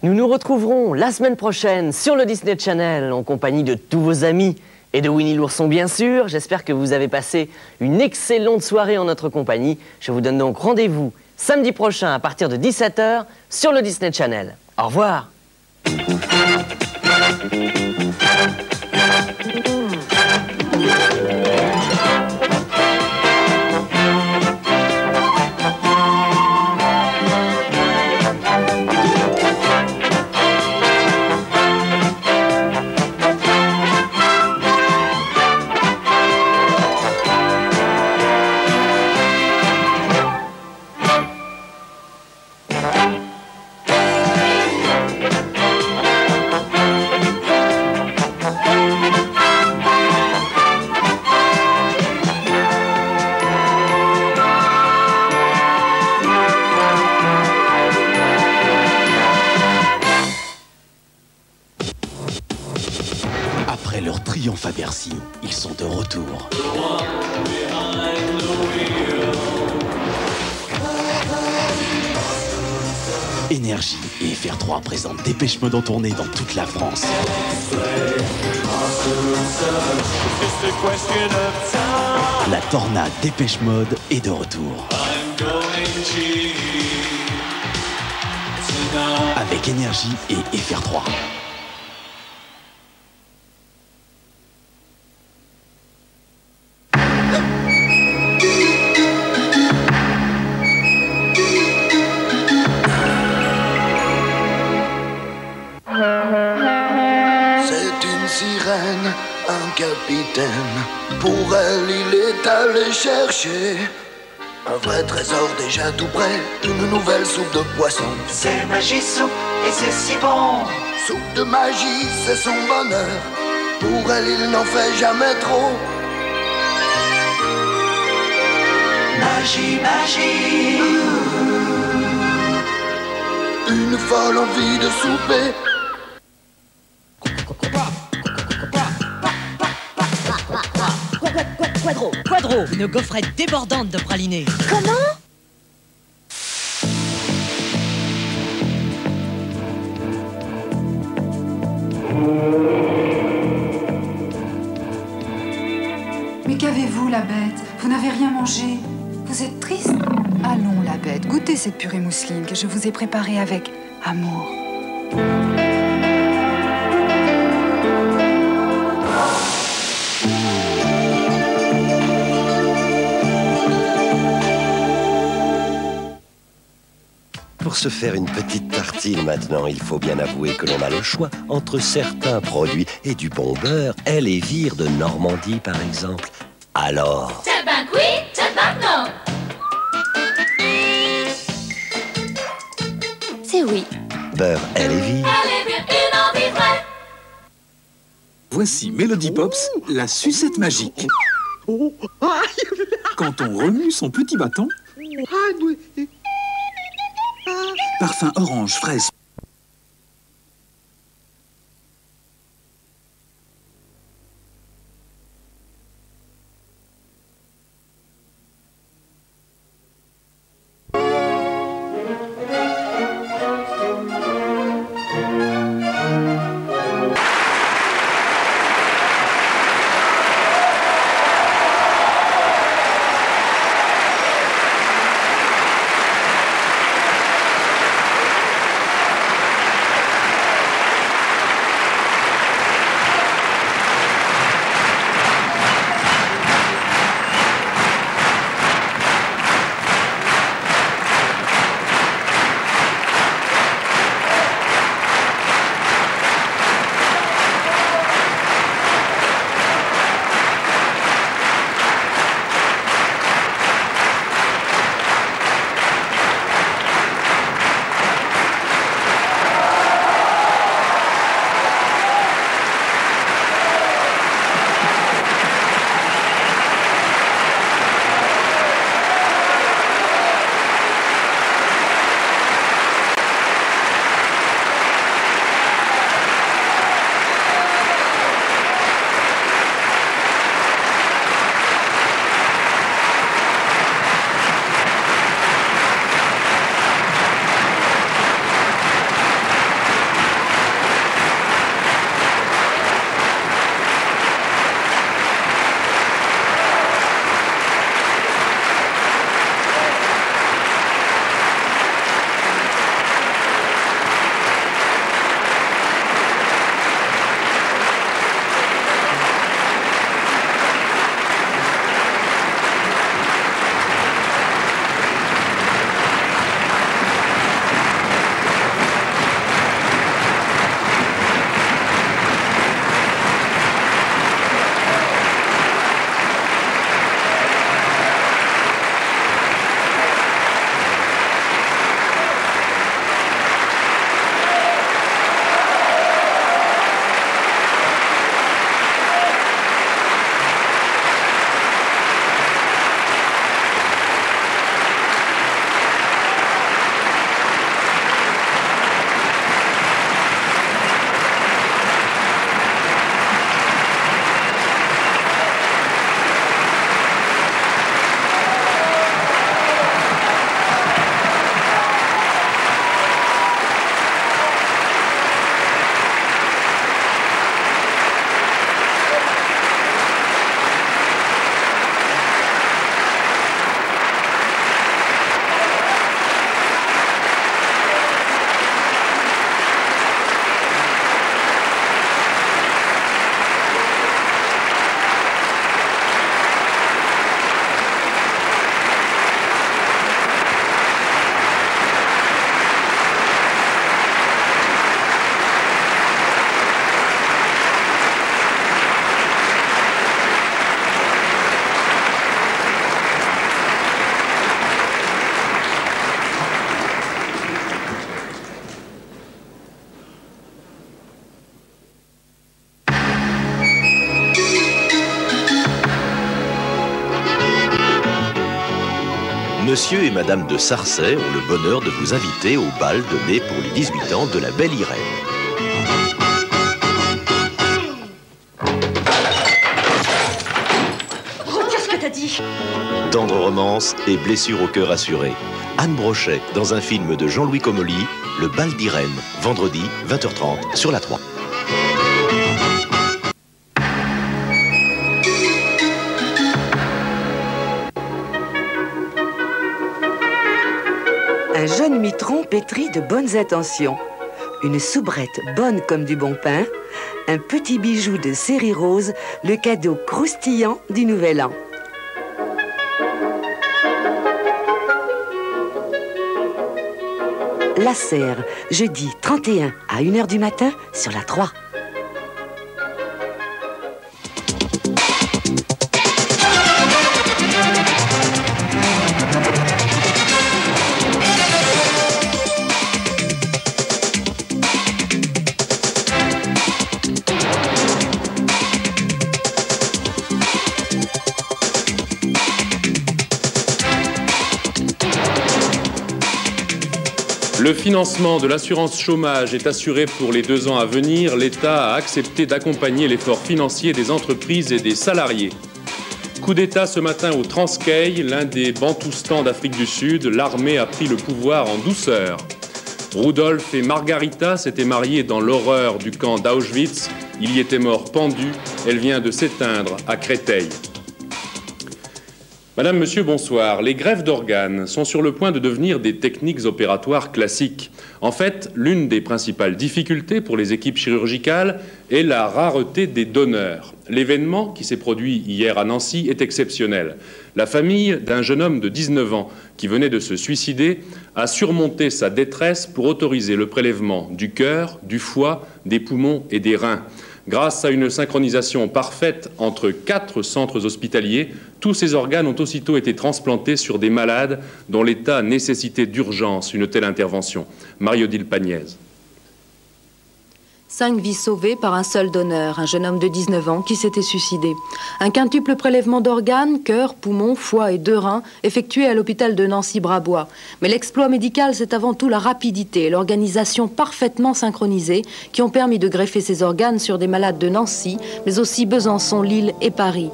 Nous nous retrouverons la semaine prochaine sur le Disney Channel en compagnie de tous vos amis et de Winnie l'ourson bien sûr. J'espère que vous avez passé une excellente soirée en notre compagnie. Je vous donne donc rendez-vous samedi prochain à partir de 17 h sur le Disney Channel. Au revoir. Après leur triomphe à Bercy, ils sont de retour. Énergie et FR3 présentent Dépêche Mode en tournée dans toute la France. La tornade Dépêche Mode est de retour. Avec Énergie et FR3. Un capitaine, pour elle il est allé chercher un vrai trésor déjà tout prêt, une nouvelle soupe de poisson. C'est Magissou et c'est si bon, Soupe de magie, c'est son bonheur. Pour elle, il n'en fait jamais trop. Magie, magie. Une folle envie de souper. Quadro, une gaufrette débordante de praliné. Comment? Mais qu'avez-vous, la bête? Vous n'avez rien mangé? Vous êtes triste? Allons, la bête, goûtez cette purée mousseline que je vous ai préparée avec amour. Pour se faire une petite tartine maintenant, il faut bien avouer que l'on a le choix entre certains produits et du bon beurre. Elle est vire de Normandie, par exemple. Alors... C'est ben oui, c'est ben non. C'est oui. Beurre, elle est vire. Elle est bien une envie vraie. Voici Melody Pops, la sucette magique. Quand on remue son petit bâton, parfum orange, fraise. Monsieur et Madame de Sarcey ont le bonheur de vous inviter au bal donné pour les 18 ans de la belle Irène. Retire ce que t'as dit. Tendre romance et blessure au cœur assurée. Anne Brochet dans un film de Jean-Louis Comolli, Le bal d'Irène, vendredi 20h30 sur la 3. Un jeune mitron pétri de bonnes intentions. Une soubrette bonne comme du bon pain. Un petit bijou de série rose, le cadeau croustillant du Nouvel An. La Serre, jeudi 31 à 1h du matin sur la 3. Le financement de l'assurance chômage est assuré pour les 2 ans à venir. L'État a accepté d'accompagner l'effort financier des entreprises et des salariés. Coup d'État ce matin au Transkei, l'un des Bantoustans d'Afrique du Sud. L'armée a pris le pouvoir en douceur. Rudolf et Margarita s'étaient mariés dans l'horreur du camp d'Auschwitz. Il y était mort pendu. Elle vient de s'éteindre à Créteil. Madame, Monsieur, bonsoir. Les greffes d'organes sont sur le point de devenir des techniques opératoires classiques. En fait, l'une des principales difficultés pour les équipes chirurgicales est la rareté des donneurs. L'événement qui s'est produit hier à Nancy est exceptionnel. La famille d'un jeune homme de 19 ans qui venait de se suicider a surmonté sa détresse pour autoriser le prélèvement du cœur, du foie, des poumons et des reins. Grâce à une synchronisation parfaite entre 4 centres hospitaliers, tous ces organes ont aussitôt été transplantés sur des malades dont l'état nécessitait d'urgence une telle intervention. Marie-Odile Pagnès. 5 vies sauvées par un seul donneur, un jeune homme de 19 ans qui s'était suicidé. Un quintuple prélèvement d'organes, cœur, poumons, foie et 2 reins, effectué à l'hôpital de Nancy-Brabois. Mais l'exploit médical, c'est avant tout la rapidité et l'organisation parfaitement synchronisée qui ont permis de greffer ces organes sur des malades de Nancy, mais aussi Besançon, Lille et Paris.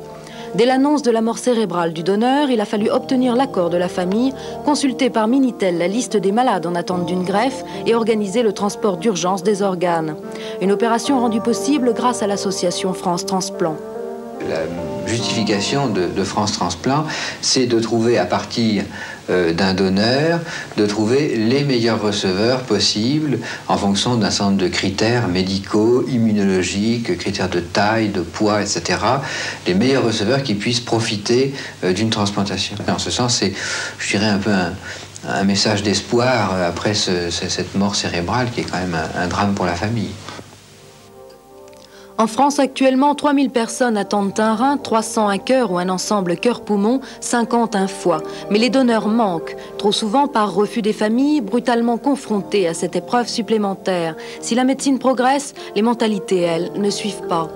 Dès l'annonce de la mort cérébrale du donneur, il a fallu obtenir l'accord de la famille, consulter par Minitel la liste des malades en attente d'une greffe et organiser le transport d'urgence des organes. Une opération rendue possible grâce à l'association France Transplant. La justification de France Transplant, c'est de trouver à partir d'un donneur, de trouver les meilleurs receveurs possibles en fonction d'un certain nombre de critères médicaux, immunologiques, critères de taille, de poids, etc. Les meilleurs receveurs qui puissent profiter d'une transplantation. En ce sens, c'est, je dirais, un peu un message d'espoir après cette mort cérébrale qui est quand même un drame pour la famille. En France, actuellement, 3000 personnes attendent un rein, 300 un cœur ou un ensemble cœur-poumon, 50 un foie. Mais les donneurs manquent, trop souvent par refus des familles, brutalement confrontées à cette épreuve supplémentaire. Si la médecine progresse, les mentalités, elles, ne suivent pas.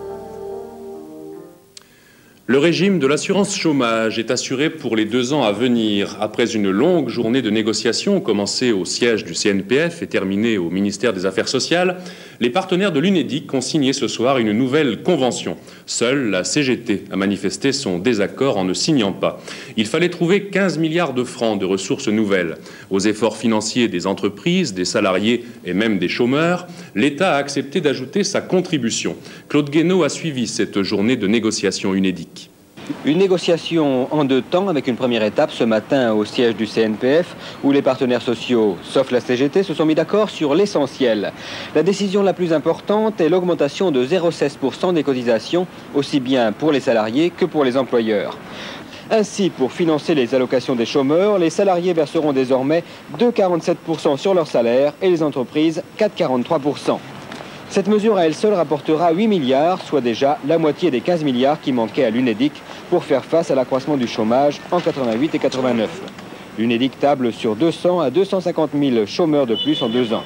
Le régime de l'assurance chômage est assuré pour les 2 ans à venir. Après une longue journée de négociations commencée au siège du CNPF et terminée au ministère des Affaires sociales, les partenaires de l'UNEDIC ont signé ce soir une nouvelle convention. Seule la CGT a manifesté son désaccord en ne signant pas. Il fallait trouver 15 milliards de francs de ressources nouvelles. Aux efforts financiers des entreprises, des salariés et même des chômeurs, l'État a accepté d'ajouter sa contribution. Claude Guénaud a suivi cette journée de négociation UNEDIC. Une négociation en 2 temps avec une première étape ce matin au siège du CNPF où les partenaires sociaux, sauf la CGT, se sont mis d'accord sur l'essentiel. La décision la plus importante est l'augmentation de 0,16% des cotisations, aussi bien pour les salariés que pour les employeurs. Ainsi, pour financer les allocations des chômeurs, les salariés verseront désormais 2,47% sur leur salaire et les entreprises 4,43%. Cette mesure à elle seule rapportera 8 milliards, soit déjà la moitié des 15 milliards qui manquaient à l'UNEDIC pour faire face à l'accroissement du chômage en 88 et 89. L'UNEDIC table sur 200 à 250 000 chômeurs de plus en 2 ans.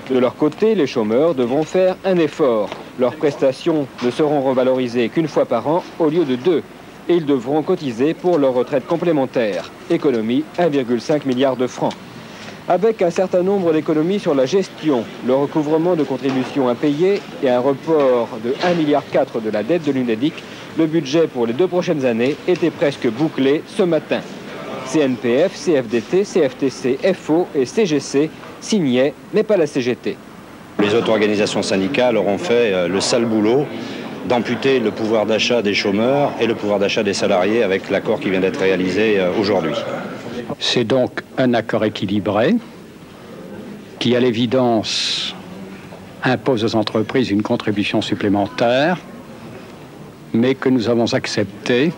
De leur côté, les chômeurs devront faire un effort. Leurs prestations ne seront revalorisées qu'une fois par an au lieu de 2. et ils devront cotiser pour leur retraite complémentaire. Économie, 1,5 milliard de francs. Avec un certain nombre d'économies sur la gestion, le recouvrement de contributions impayées et un report de 1,4 milliard de la dette de l'UNEDIC, le budget pour les 2 prochaines années était presque bouclé ce matin. CNPF, CFDT, CFTC, FO et CGC signaient, mais pas la CGT. Les auto-organisations syndicales auront fait le sale boulot d'amputer le pouvoir d'achat des chômeurs et le pouvoir d'achat des salariés avec l'accord qui vient d'être réalisé aujourd'hui. C'est donc un accord équilibré qui, à l'évidence, impose aux entreprises une contribution supplémentaire, mais que nous avons accepté.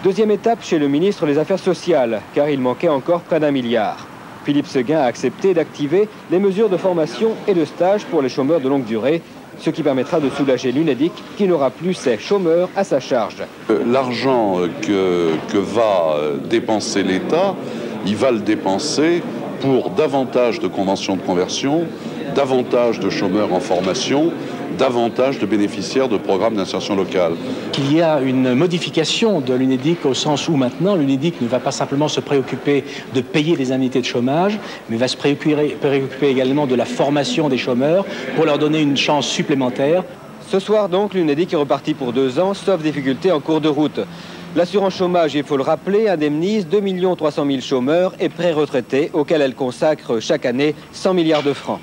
Deuxième étape chez le ministre des Affaires sociales, car il manquait encore près d'1 milliard. Philippe Séguin a accepté d'activer les mesures de formation et de stage pour les chômeurs de longue durée, ce qui permettra de soulager l'UNEDIC qui n'aura plus ses chômeurs à sa charge. L'argent que va dépenser l'État, il va le dépenser pour davantage de conventions de conversion, davantage de chômeurs en formation, davantage de bénéficiaires de programmes d'insertion locale. Il y a une modification de l'UNEDIC au sens où maintenant l'UNEDIC ne va pas simplement se préoccuper de payer les indemnités de chômage, mais va se préoccuper également de la formation des chômeurs pour leur donner une chance supplémentaire. Ce soir donc, l'UNEDIC est reparti pour 2 ans, sauf difficultés en cours de route. L'assurance chômage, il faut le rappeler, indemnise 2 300 000 chômeurs et pré-retraités auxquels elle consacre chaque année 100 milliards de francs.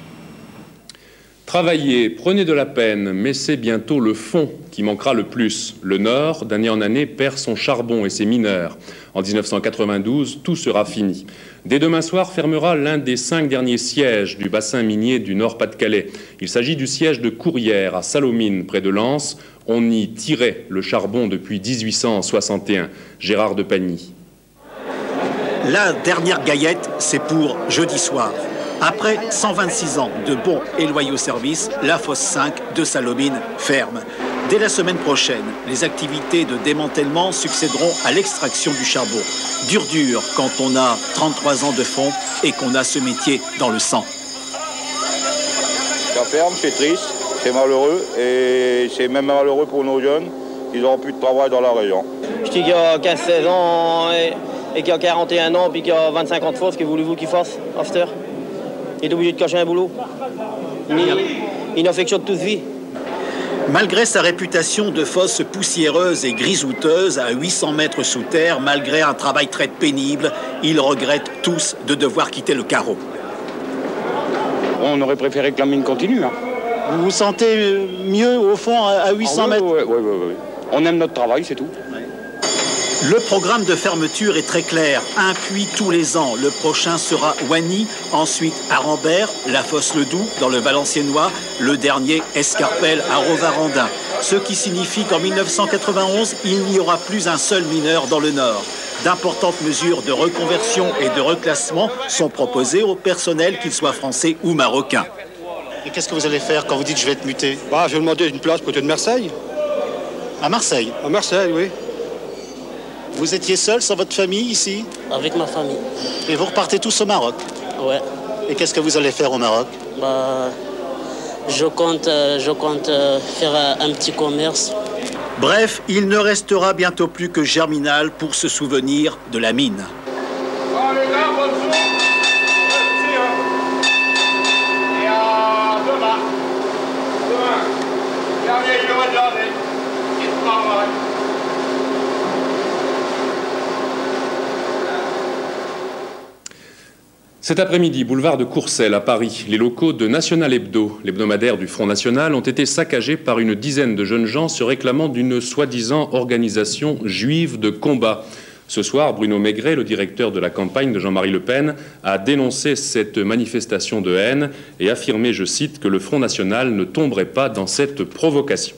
Travaillez, prenez de la peine, mais c'est bientôt le fond qui manquera le plus. Le Nord, d'année en année, perd son charbon et ses mineurs. En 1992, tout sera fini. Dès demain soir fermera l'un des 5 derniers sièges du bassin minier du Nord-Pas-de-Calais. Il s'agit du siège de Courrières, à Salomine, près de Lens. On y tirait le charbon depuis 1861. Gérard de Pagny. La dernière gaillette, c'est pour jeudi soir. Après 126 ans de bons et loyaux services, la fosse 5 de Salomine ferme. Dès la semaine prochaine, les activités de démantèlement succéderont à l'extraction du charbon. Dur quand on a 33 ans de fond et qu'on a ce métier dans le sang. Ça ferme, c'est triste, c'est malheureux et c'est même malheureux pour nos jeunes. Ils n'auront plus de travail dans la région. Je dis qu'il a 15-16 ans et qu'il a 41 ans puis qu'il a 25 ans de force, que voulez-vous qu'il fasse, after? Il est obligé de cacher un boulot. Il n'a fait que ça de toute vie. Malgré sa réputation de fosse poussiéreuse et grisouteuse à 800 mètres sous terre, malgré un travail très pénible, ils regrettent tous de devoir quitter le carreau. On aurait préféré que la mine continue. Hein. Vous vous sentez mieux au fond à 800 mètres? Oui. On aime notre travail, c'est tout. Le programme de fermeture est très clair. Un puits tous les ans. Le prochain sera Wany, ensuite Arambert, la fosse Le Doubs dans le Valenciennois, le dernier Escarpelle à Rovarandin. Ce qui signifie qu'en 1991, il n'y aura plus un seul mineur dans le Nord. D'importantes mesures de reconversion et de reclassement sont proposées au personnel, qu'il soit français ou marocain. Et qu'est-ce que vous allez faire quand vous dites je vais être muté? Je vais demander une place côté de Marseille. À Marseille? À Marseille, oui. Vous étiez seul sans votre famille ici? Avec ma famille. Et vous repartez tous au Maroc? Ouais. Et qu'est-ce que vous allez faire au Maroc? Je compte faire un petit commerce. Bref, il ne restera bientôt plus que Germinal pour se souvenir de la mine. Cet après-midi, boulevard de Courcelles à Paris, les locaux de National Hebdo, l'hebdomadaire du Front National, ont été saccagés par une dizaine de jeunes gens se réclamant d'une soi-disant organisation juive de combat. Ce soir, Bruno Maigret, le directeur de la campagne de Jean-Marie Le Pen, a dénoncé cette manifestation de haine et affirmé, je cite, que le Front National ne tomberait pas dans cette provocation.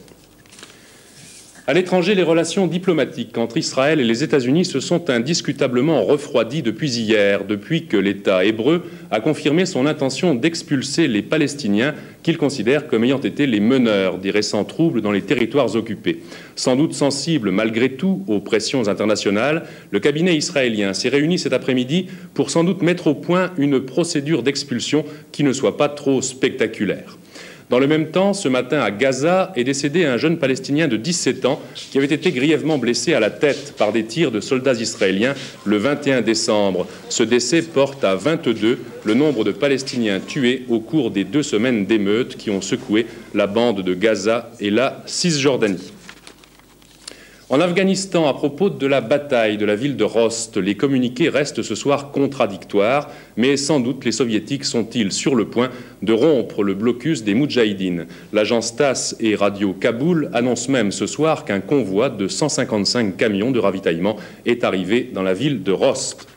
À l'étranger, les relations diplomatiques entre Israël et les États-Unis se sont indiscutablement refroidies depuis hier, depuis que l'État hébreu a confirmé son intention d'expulser les Palestiniens qu'il considère comme ayant été les meneurs des récents troubles dans les territoires occupés. Sans doute sensible malgré tout aux pressions internationales, le cabinet israélien s'est réuni cet après-midi pour sans doute mettre au point une procédure d'expulsion qui ne soit pas trop spectaculaire. Dans le même temps, ce matin à Gaza est décédé un jeune Palestinien de 17 ans qui avait été grièvement blessé à la tête par des tirs de soldats israéliens le 21 décembre. Ce décès porte à 22 le nombre de Palestiniens tués au cours des 2 semaines d'émeutes qui ont secoué la bande de Gaza et la Cisjordanie. En Afghanistan, à propos de la bataille de la ville de Rost, les communiqués restent ce soir contradictoires, mais sans doute les soviétiques sont-ils sur le point de rompre le blocus des Moudjahidines. L'agence TASS et Radio Kaboul annoncent même ce soir qu'un convoi de 155 camions de ravitaillement est arrivé dans la ville de Rost.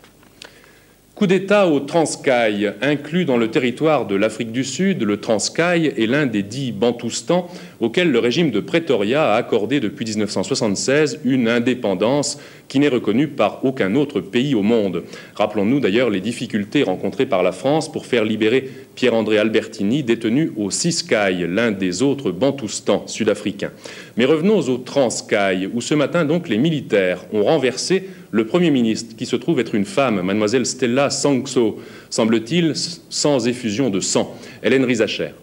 Coup d'État au Transkaï. Inclus dans le territoire de l'Afrique du Sud, le Transkaï est l'un des 10 Bantoustans auxquels le régime de Pretoria a accordé depuis 1976 une indépendance qui n'est reconnue par aucun autre pays au monde. Rappelons-nous d'ailleurs les difficultés rencontrées par la France pour faire libérer Pierre-André Albertini, détenu au Ciskaï, l'un des autres Bantoustans sud-africains. Mais revenons au Transkaï, où ce matin donc les militaires ont renversé le Premier ministre, qui se trouve être une femme, mademoiselle Stella Sangso, semble-t-il sans effusion de sang. Hélène Rizacher.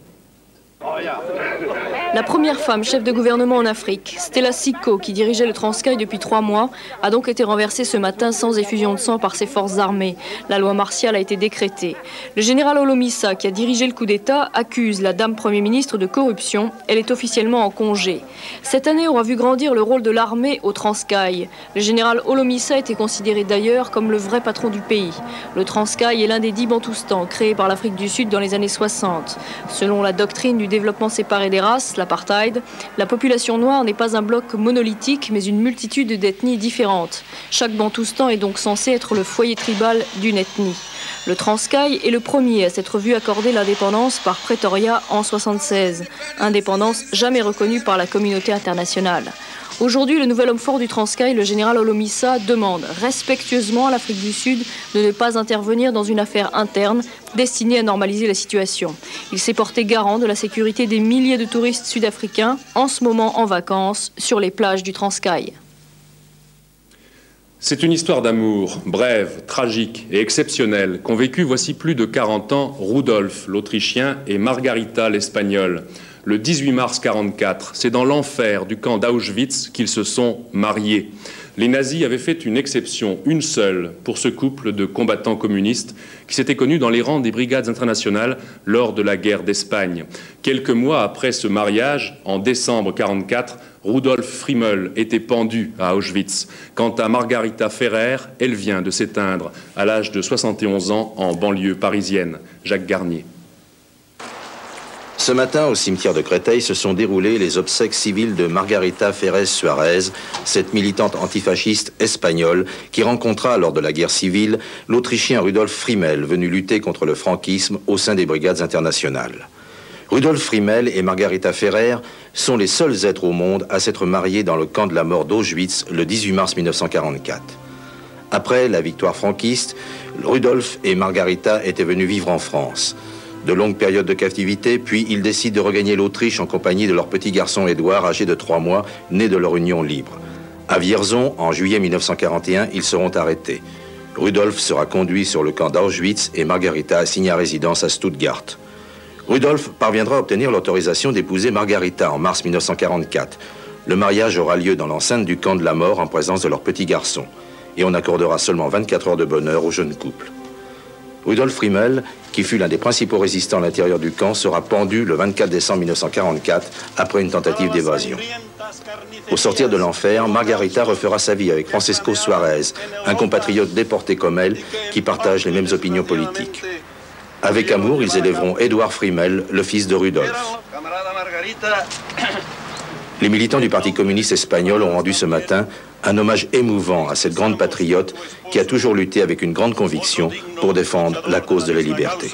La première femme chef de gouvernement en Afrique, Stella Siko, qui dirigeait le Transkaï depuis 3 mois, a donc été renversée ce matin sans effusion de sang par ses forces armées. La loi martiale a été décrétée. Le général Holomisa, qui a dirigé le coup d'État, accuse la dame Premier ministre de corruption. Elle est officiellement en congé. Cette année aura vu grandir le rôle de l'armée au Transkaï. Le général Holomisa était considéré d'ailleurs comme le vrai patron du pays. Le Transkaï est l'un des 10 Bantoustans créés par l'Afrique du Sud dans les années 60. Selon la doctrine du développement séparé des races, l'apartheid, la population noire n'est pas un bloc monolithique, mais une multitude d'ethnies différentes. Chaque Bantoustan est donc censé être le foyer tribal d'une ethnie. Le Transkaï est le premier à s'être vu accorder l'indépendance par Pretoria en 1976, indépendance jamais reconnue par la communauté internationale. Aujourd'hui, le nouvel homme fort du Transkaï, le général Holomisa, demande respectueusement à l'Afrique du Sud de ne pas intervenir dans une affaire interne destinée à normaliser la situation. Il s'est porté garant de la sécurité des milliers de touristes sud-africains en ce moment en vacances sur les plages du Transkaï. C'est une histoire d'amour, brève, tragique et exceptionnelle, qu'ont vécu voici plus de 40 ans Rudolf, l'Autrichien, et Margarita, l'Espagnole. Le 18 mars 1944, c'est dans l'enfer du camp d'Auschwitz qu'ils se sont mariés. Les nazis avaient fait une exception, une seule, pour ce couple de combattants communistes qui s'était connu dans les rangs des brigades internationales lors de la guerre d'Espagne. Quelques mois après ce mariage, en décembre 1944, Rudolf Friemel était pendu à Auschwitz. Quant à Margarita Ferrer, elle vient de s'éteindre à l'âge de 71 ans en banlieue parisienne. Jacques Garnier. Ce matin, au cimetière de Créteil, se sont déroulées les obsèques civiles de Margarita Ferrer Suarez, cette militante antifasciste espagnole qui rencontra, lors de la guerre civile, l'Autrichien Rudolf Friemel, venu lutter contre le franquisme au sein des brigades internationales. Rudolf Friemel et Margarita Ferrer sont les seuls êtres au monde à s'être mariés dans le camp de la mort d'Auschwitz le 18 mars 1944. Après la victoire franquiste, Rudolf et Margarita étaient venus vivre en France. De longues périodes de captivité, puis ils décident de regagner l'Autriche en compagnie de leur petit garçon Édouard, âgé de 3 mois, né de leur union libre. À Vierzon, en juillet 1941, ils seront arrêtés. Rudolf sera conduit sur le camp d'Auschwitz et Margarita assignée à résidence à Stuttgart. Rudolf parviendra à obtenir l'autorisation d'épouser Margarita en mars 1944. Le mariage aura lieu dans l'enceinte du camp de la mort en présence de leur petit garçon. Et on accordera seulement 24 heures de bonheur au jeune couple. Rudolf Friemel, qui fut l'un des principaux résistants à l'intérieur du camp, sera pendu le 24 décembre 1944 après une tentative d'évasion. Au sortir de l'enfer, Margarita refera sa vie avec Francisco Suarez, un compatriote déporté comme elle, qui partage les mêmes opinions politiques. Avec amour, ils élèveront Édouard Friemel, le fils de Rudolf. Les militants du Parti communiste espagnol ont rendu ce matin un hommage émouvant à cette grande patriote qui a toujours lutté avec une grande conviction pour défendre la cause de la liberté.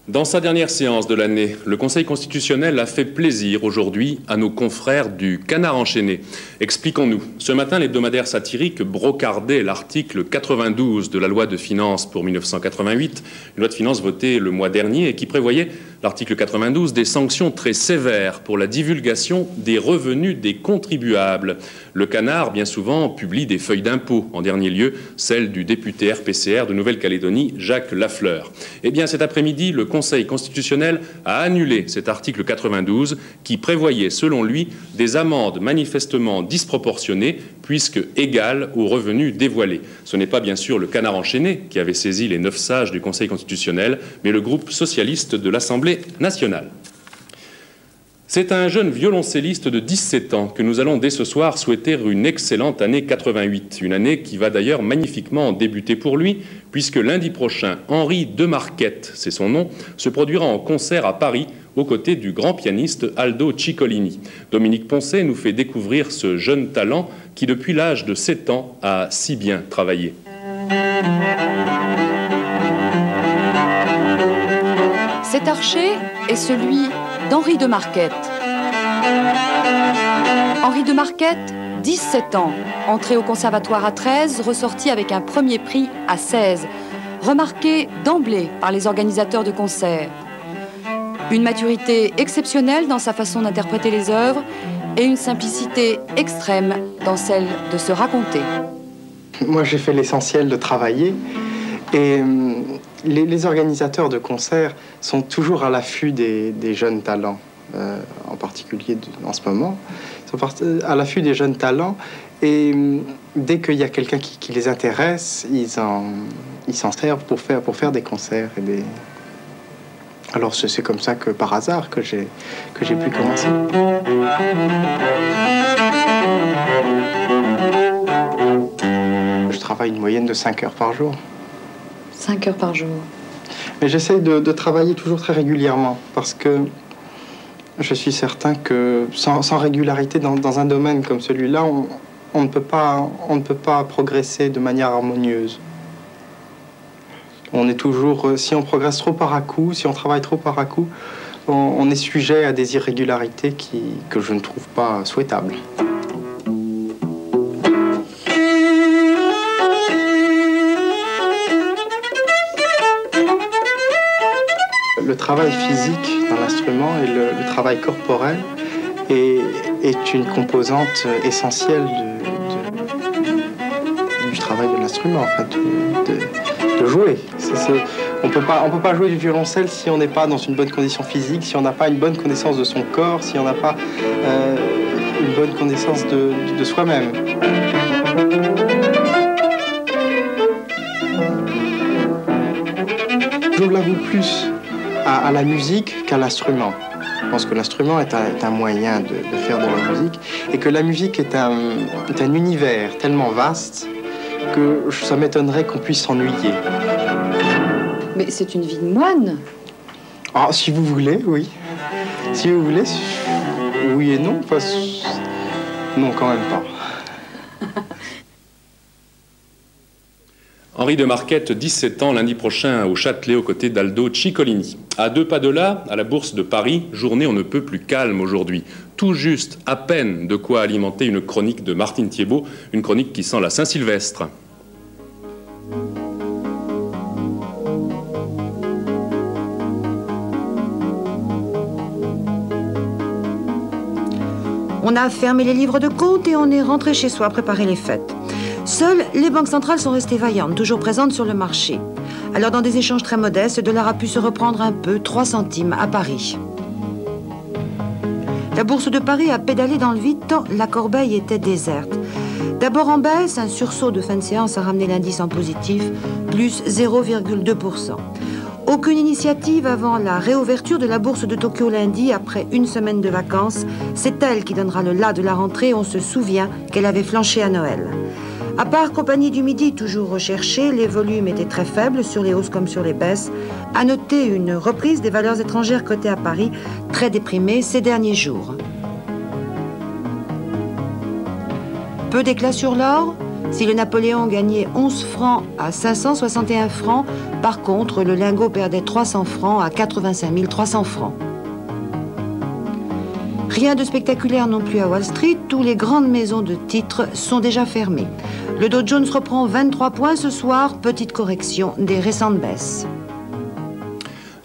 Dans sa dernière séance de l'année, le Conseil constitutionnel a fait plaisir aujourd'hui à nos confrères du Canard enchaîné. Expliquons-nous. Ce matin, l'hebdomadaire satirique brocardait l'article 92 de la loi de finances pour 1988, une loi de finances votée le mois dernier et qui prévoyait l'article 92, des sanctions très sévères pour la divulgation des revenus des contribuables. Le Canard, bien souvent, publie des feuilles d'impôt, en dernier lieu, celle du député RPCR de Nouvelle-Calédonie, Jacques Lafleur. Eh bien, cet après-midi, le Conseil constitutionnel a annulé cet article 92 qui prévoyait, selon lui, des amendes manifestement disproportionnées puisque égales aux revenus dévoilés. Ce n'est pas bien sûr le Canard enchaîné qui avait saisi les 9 sages du Conseil constitutionnel, mais le groupe socialiste de l'Assemblée nationale. C'est à un jeune violoncelliste de 17 ans que nous allons dès ce soir souhaiter une excellente année 88, une année qui va d'ailleurs magnifiquement débuter pour lui, puisque lundi prochain, Henri Demarquette, c'est son nom, se produira en concert à Paris aux côtés du grand pianiste Aldo Ciccolini. Dominique Poncet nous fait découvrir ce jeune talent qui, depuis l'âge de 7 ans, a si bien travaillé. Cet archer est celui d'Henri Demarquette. Henri Demarquette, 17 ans, entré au conservatoire à 13, ressorti avec un premier prix à 16, remarqué d'emblée par les organisateurs de concerts. Une maturité exceptionnelle dans sa façon d'interpréter les œuvres et une simplicité extrême dans celle de se raconter. Moi, j'ai fait l'essentiel de travailler et les organisateurs de concerts sont toujours à l'affût des jeunes talents, en particulier en ce moment. Ils sont à l'affût des jeunes talents et dès qu'il y a quelqu'un qui les intéresse, ils s'en servent pour faire des concerts. Alors c'est comme ça que par hasard que j'ai pu commencer. Je travaille une moyenne de 5 heures par jour. 5 heures par jour. Mais j'essaye de travailler toujours très régulièrement parce que je suis certain que sans régularité dans un domaine comme celui-là, on ne peut pas progresser de manière harmonieuse. On est toujours, si on progresse trop par à coup, si on travaille trop par à coup, on est sujet à des irrégularités que je ne trouve pas souhaitables. Le travail physique dans l'instrument et le travail corporel est une composante essentielle du travail de l'instrument, en fait, de jouer. On peut pas jouer du violoncelle si on n'est pas dans une bonne condition physique, si on n'a pas une bonne connaissance de son corps, si on n'a pas une bonne connaissance de soi-même. Je l'avoue plus à la musique qu'à l'instrument. Je pense que l'instrument est un moyen de faire de la musique et que la musique est un univers tellement vaste que ça m'étonnerait qu'on puisse s'ennuyer. Mais c'est une vie de moine. Ah, si vous voulez, oui. Si vous voulez, oui et non. Non, quand même pas. Henri Demarquette, 17 ans, lundi prochain au Châtelet, aux côtés d'Aldo Ciccolini. À 2 pas de là, à la Bourse de Paris, journée on ne peut plus calme aujourd'hui. Tout juste, à peine, de quoi alimenter une chronique de Martine Thiébaut, une chronique qui sent la Saint-Sylvestre. On a fermé les livres de compte et on est rentré chez soi préparer les fêtes. Seules les banques centrales sont restées vaillantes, toujours présentes sur le marché. Alors dans des échanges très modestes, le dollar a pu se reprendre un peu, 3 centimes à Paris. La bourse de Paris a pédalé dans le vide tant la corbeille était déserte. D'abord en baisse, un sursaut de fin de séance a ramené l'indice en positif, plus 0,2%. Aucune initiative avant la réouverture de la bourse de Tokyo lundi, après une semaine de vacances. C'est elle qui donnera le la de la rentrée. On se souvient qu'elle avait flanché à Noël. À part Compagnie du Midi, toujours recherchée, les volumes étaient très faibles, sur les hausses comme sur les baisses. À noter une reprise des valeurs étrangères cotées à Paris, très déprimées ces derniers jours. Peu d'éclat sur l'or. Si le Napoléon gagnait 11 francs à 561 francs, par contre, le lingot perdait 300 francs à 85 300 francs. Rien de spectaculaire non plus à Wall Street, toutes les grandes maisons de titres sont déjà fermées. Le Dow Jones reprend 23 points ce soir, petite correction des récentes baisses.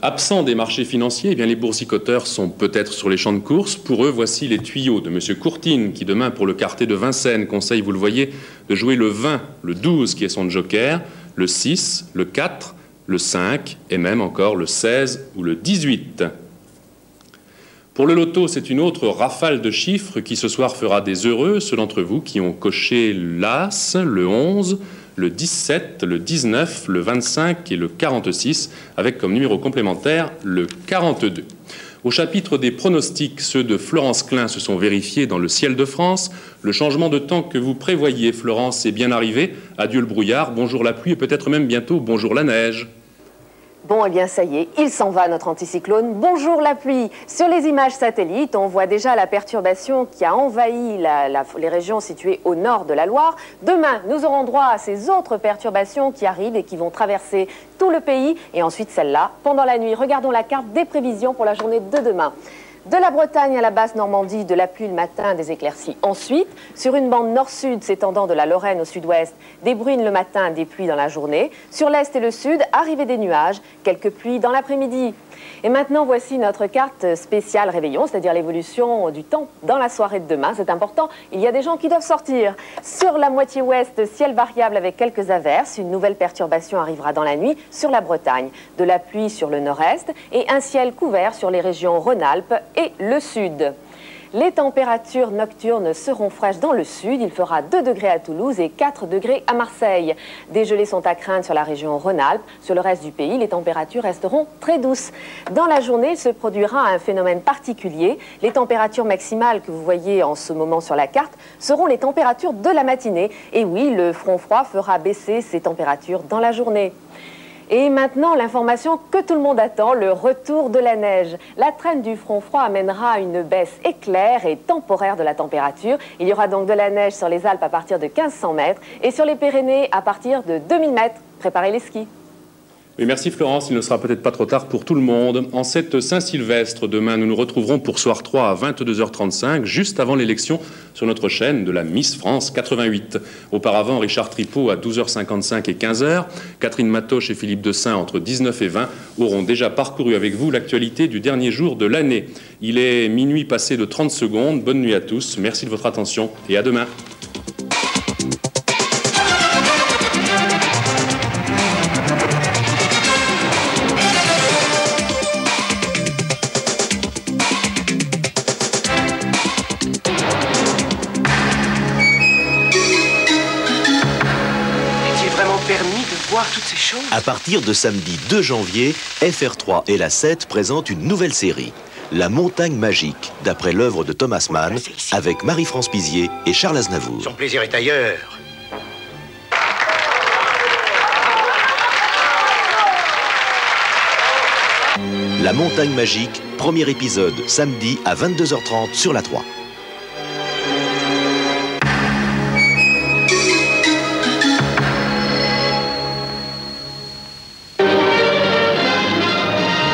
Absents des marchés financiers, eh bien, les boursicoteurs sont peut-être sur les champs de course. Pour eux, voici les tuyaux de M. Courtine, qui demain, pour le quartet de Vincennes, conseille, vous le voyez, de jouer le 20, le 12, qui est son joker, le 6, le 4, le 5, et même encore le 16 ou le 18. Pour le loto, c'est une autre rafale de chiffres qui ce soir fera des heureux, ceux d'entre vous qui ont coché l'As, le 11, le 17, le 19, le 25 et le 46, avec comme numéro complémentaire le 42. Au chapitre des pronostics, ceux de Florence Klein se sont vérifiés dans le ciel de France. Le changement de temps que vous prévoyiez, Florence, est bien arrivé. Adieu le brouillard, bonjour la pluie et peut-être même bientôt bonjour la neige. Bon, eh bien, ça y est, il s'en va, notre anticyclone. Bonjour la pluie. Sur les images satellites, on voit déjà la perturbation qui a envahi les régions situées au nord de la Loire. Demain, nous aurons droit à ces autres perturbations qui arrivent et qui vont traverser tout le pays. Et ensuite, celle-là, pendant la nuit. Regardons la carte des prévisions pour la journée de demain. De la Bretagne à la basse Normandie, de la pluie le matin, des éclaircies ensuite. Sur une bande nord-sud s'étendant de la Lorraine au sud-ouest, des bruines le matin, des pluies dans la journée. Sur l'est et le sud, arrivée des nuages, quelques pluies dans l'après-midi. Et maintenant, voici notre carte spéciale réveillon, c'est-à-dire l'évolution du temps dans la soirée de demain. C'est important, il y a des gens qui doivent sortir. Sur la moitié ouest, ciel variable avec quelques averses. Une nouvelle perturbation arrivera dans la nuit sur la Bretagne. De la pluie sur le nord-est et un ciel couvert sur les régions Rhône-Alpes et le sud. Les températures nocturnes seront fraîches dans le sud. Il fera 2 degrés à Toulouse et 4 degrés à Marseille. Des gelées sont à craindre sur la région Rhône-Alpes. Sur le reste du pays, les températures resteront très douces. Dans la journée, il se produira un phénomène particulier. Les températures maximales que vous voyez en ce moment sur la carte seront les températures de la matinée. Et oui, le front froid fera baisser ces températures dans la journée. Et maintenant, l'information que tout le monde attend, le retour de la neige. La traîne du front froid amènera une baisse éclair et temporaire de la température. Il y aura donc de la neige sur les Alpes à partir de 1500 mètres et sur les Pyrénées à partir de 2000 mètres. Préparez les skis. Oui, merci Florence, il ne sera peut-être pas trop tard pour tout le monde. En cette Saint-Sylvestre, demain, nous nous retrouverons pour Soir 3 à 22h35, juste avant l'élection sur notre chaîne de la Miss France 88. Auparavant, Richard Tripot à 12h55 et 15h, Catherine Matoche et Philippe Dessein entre 19 et 20 auront déjà parcouru avec vous l'actualité du dernier jour de l'année. Il est minuit passé de 30 secondes. Bonne nuit à tous, merci de votre attention et à demain. Toutes ces choses. À partir de samedi 2 janvier, FR3 et la 7 présentent une nouvelle série, La Montagne Magique, d'après l'œuvre de Thomas Mann, avec Marie-France Pizier et Charles Aznavour. Son plaisir est ailleurs. La Montagne Magique, premier épisode, samedi à 22h30 sur la 3.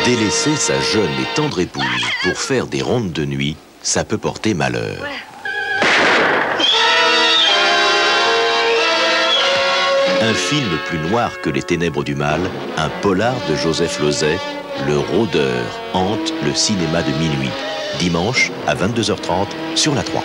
Délaisser sa jeune et tendre épouse pour faire des rondes de nuit, ça peut porter malheur. Un film plus noir que les ténèbres du mal, un polar de Joseph Losey, Le Rôdeur, hante le cinéma de minuit. Dimanche à 22h30 sur la 3.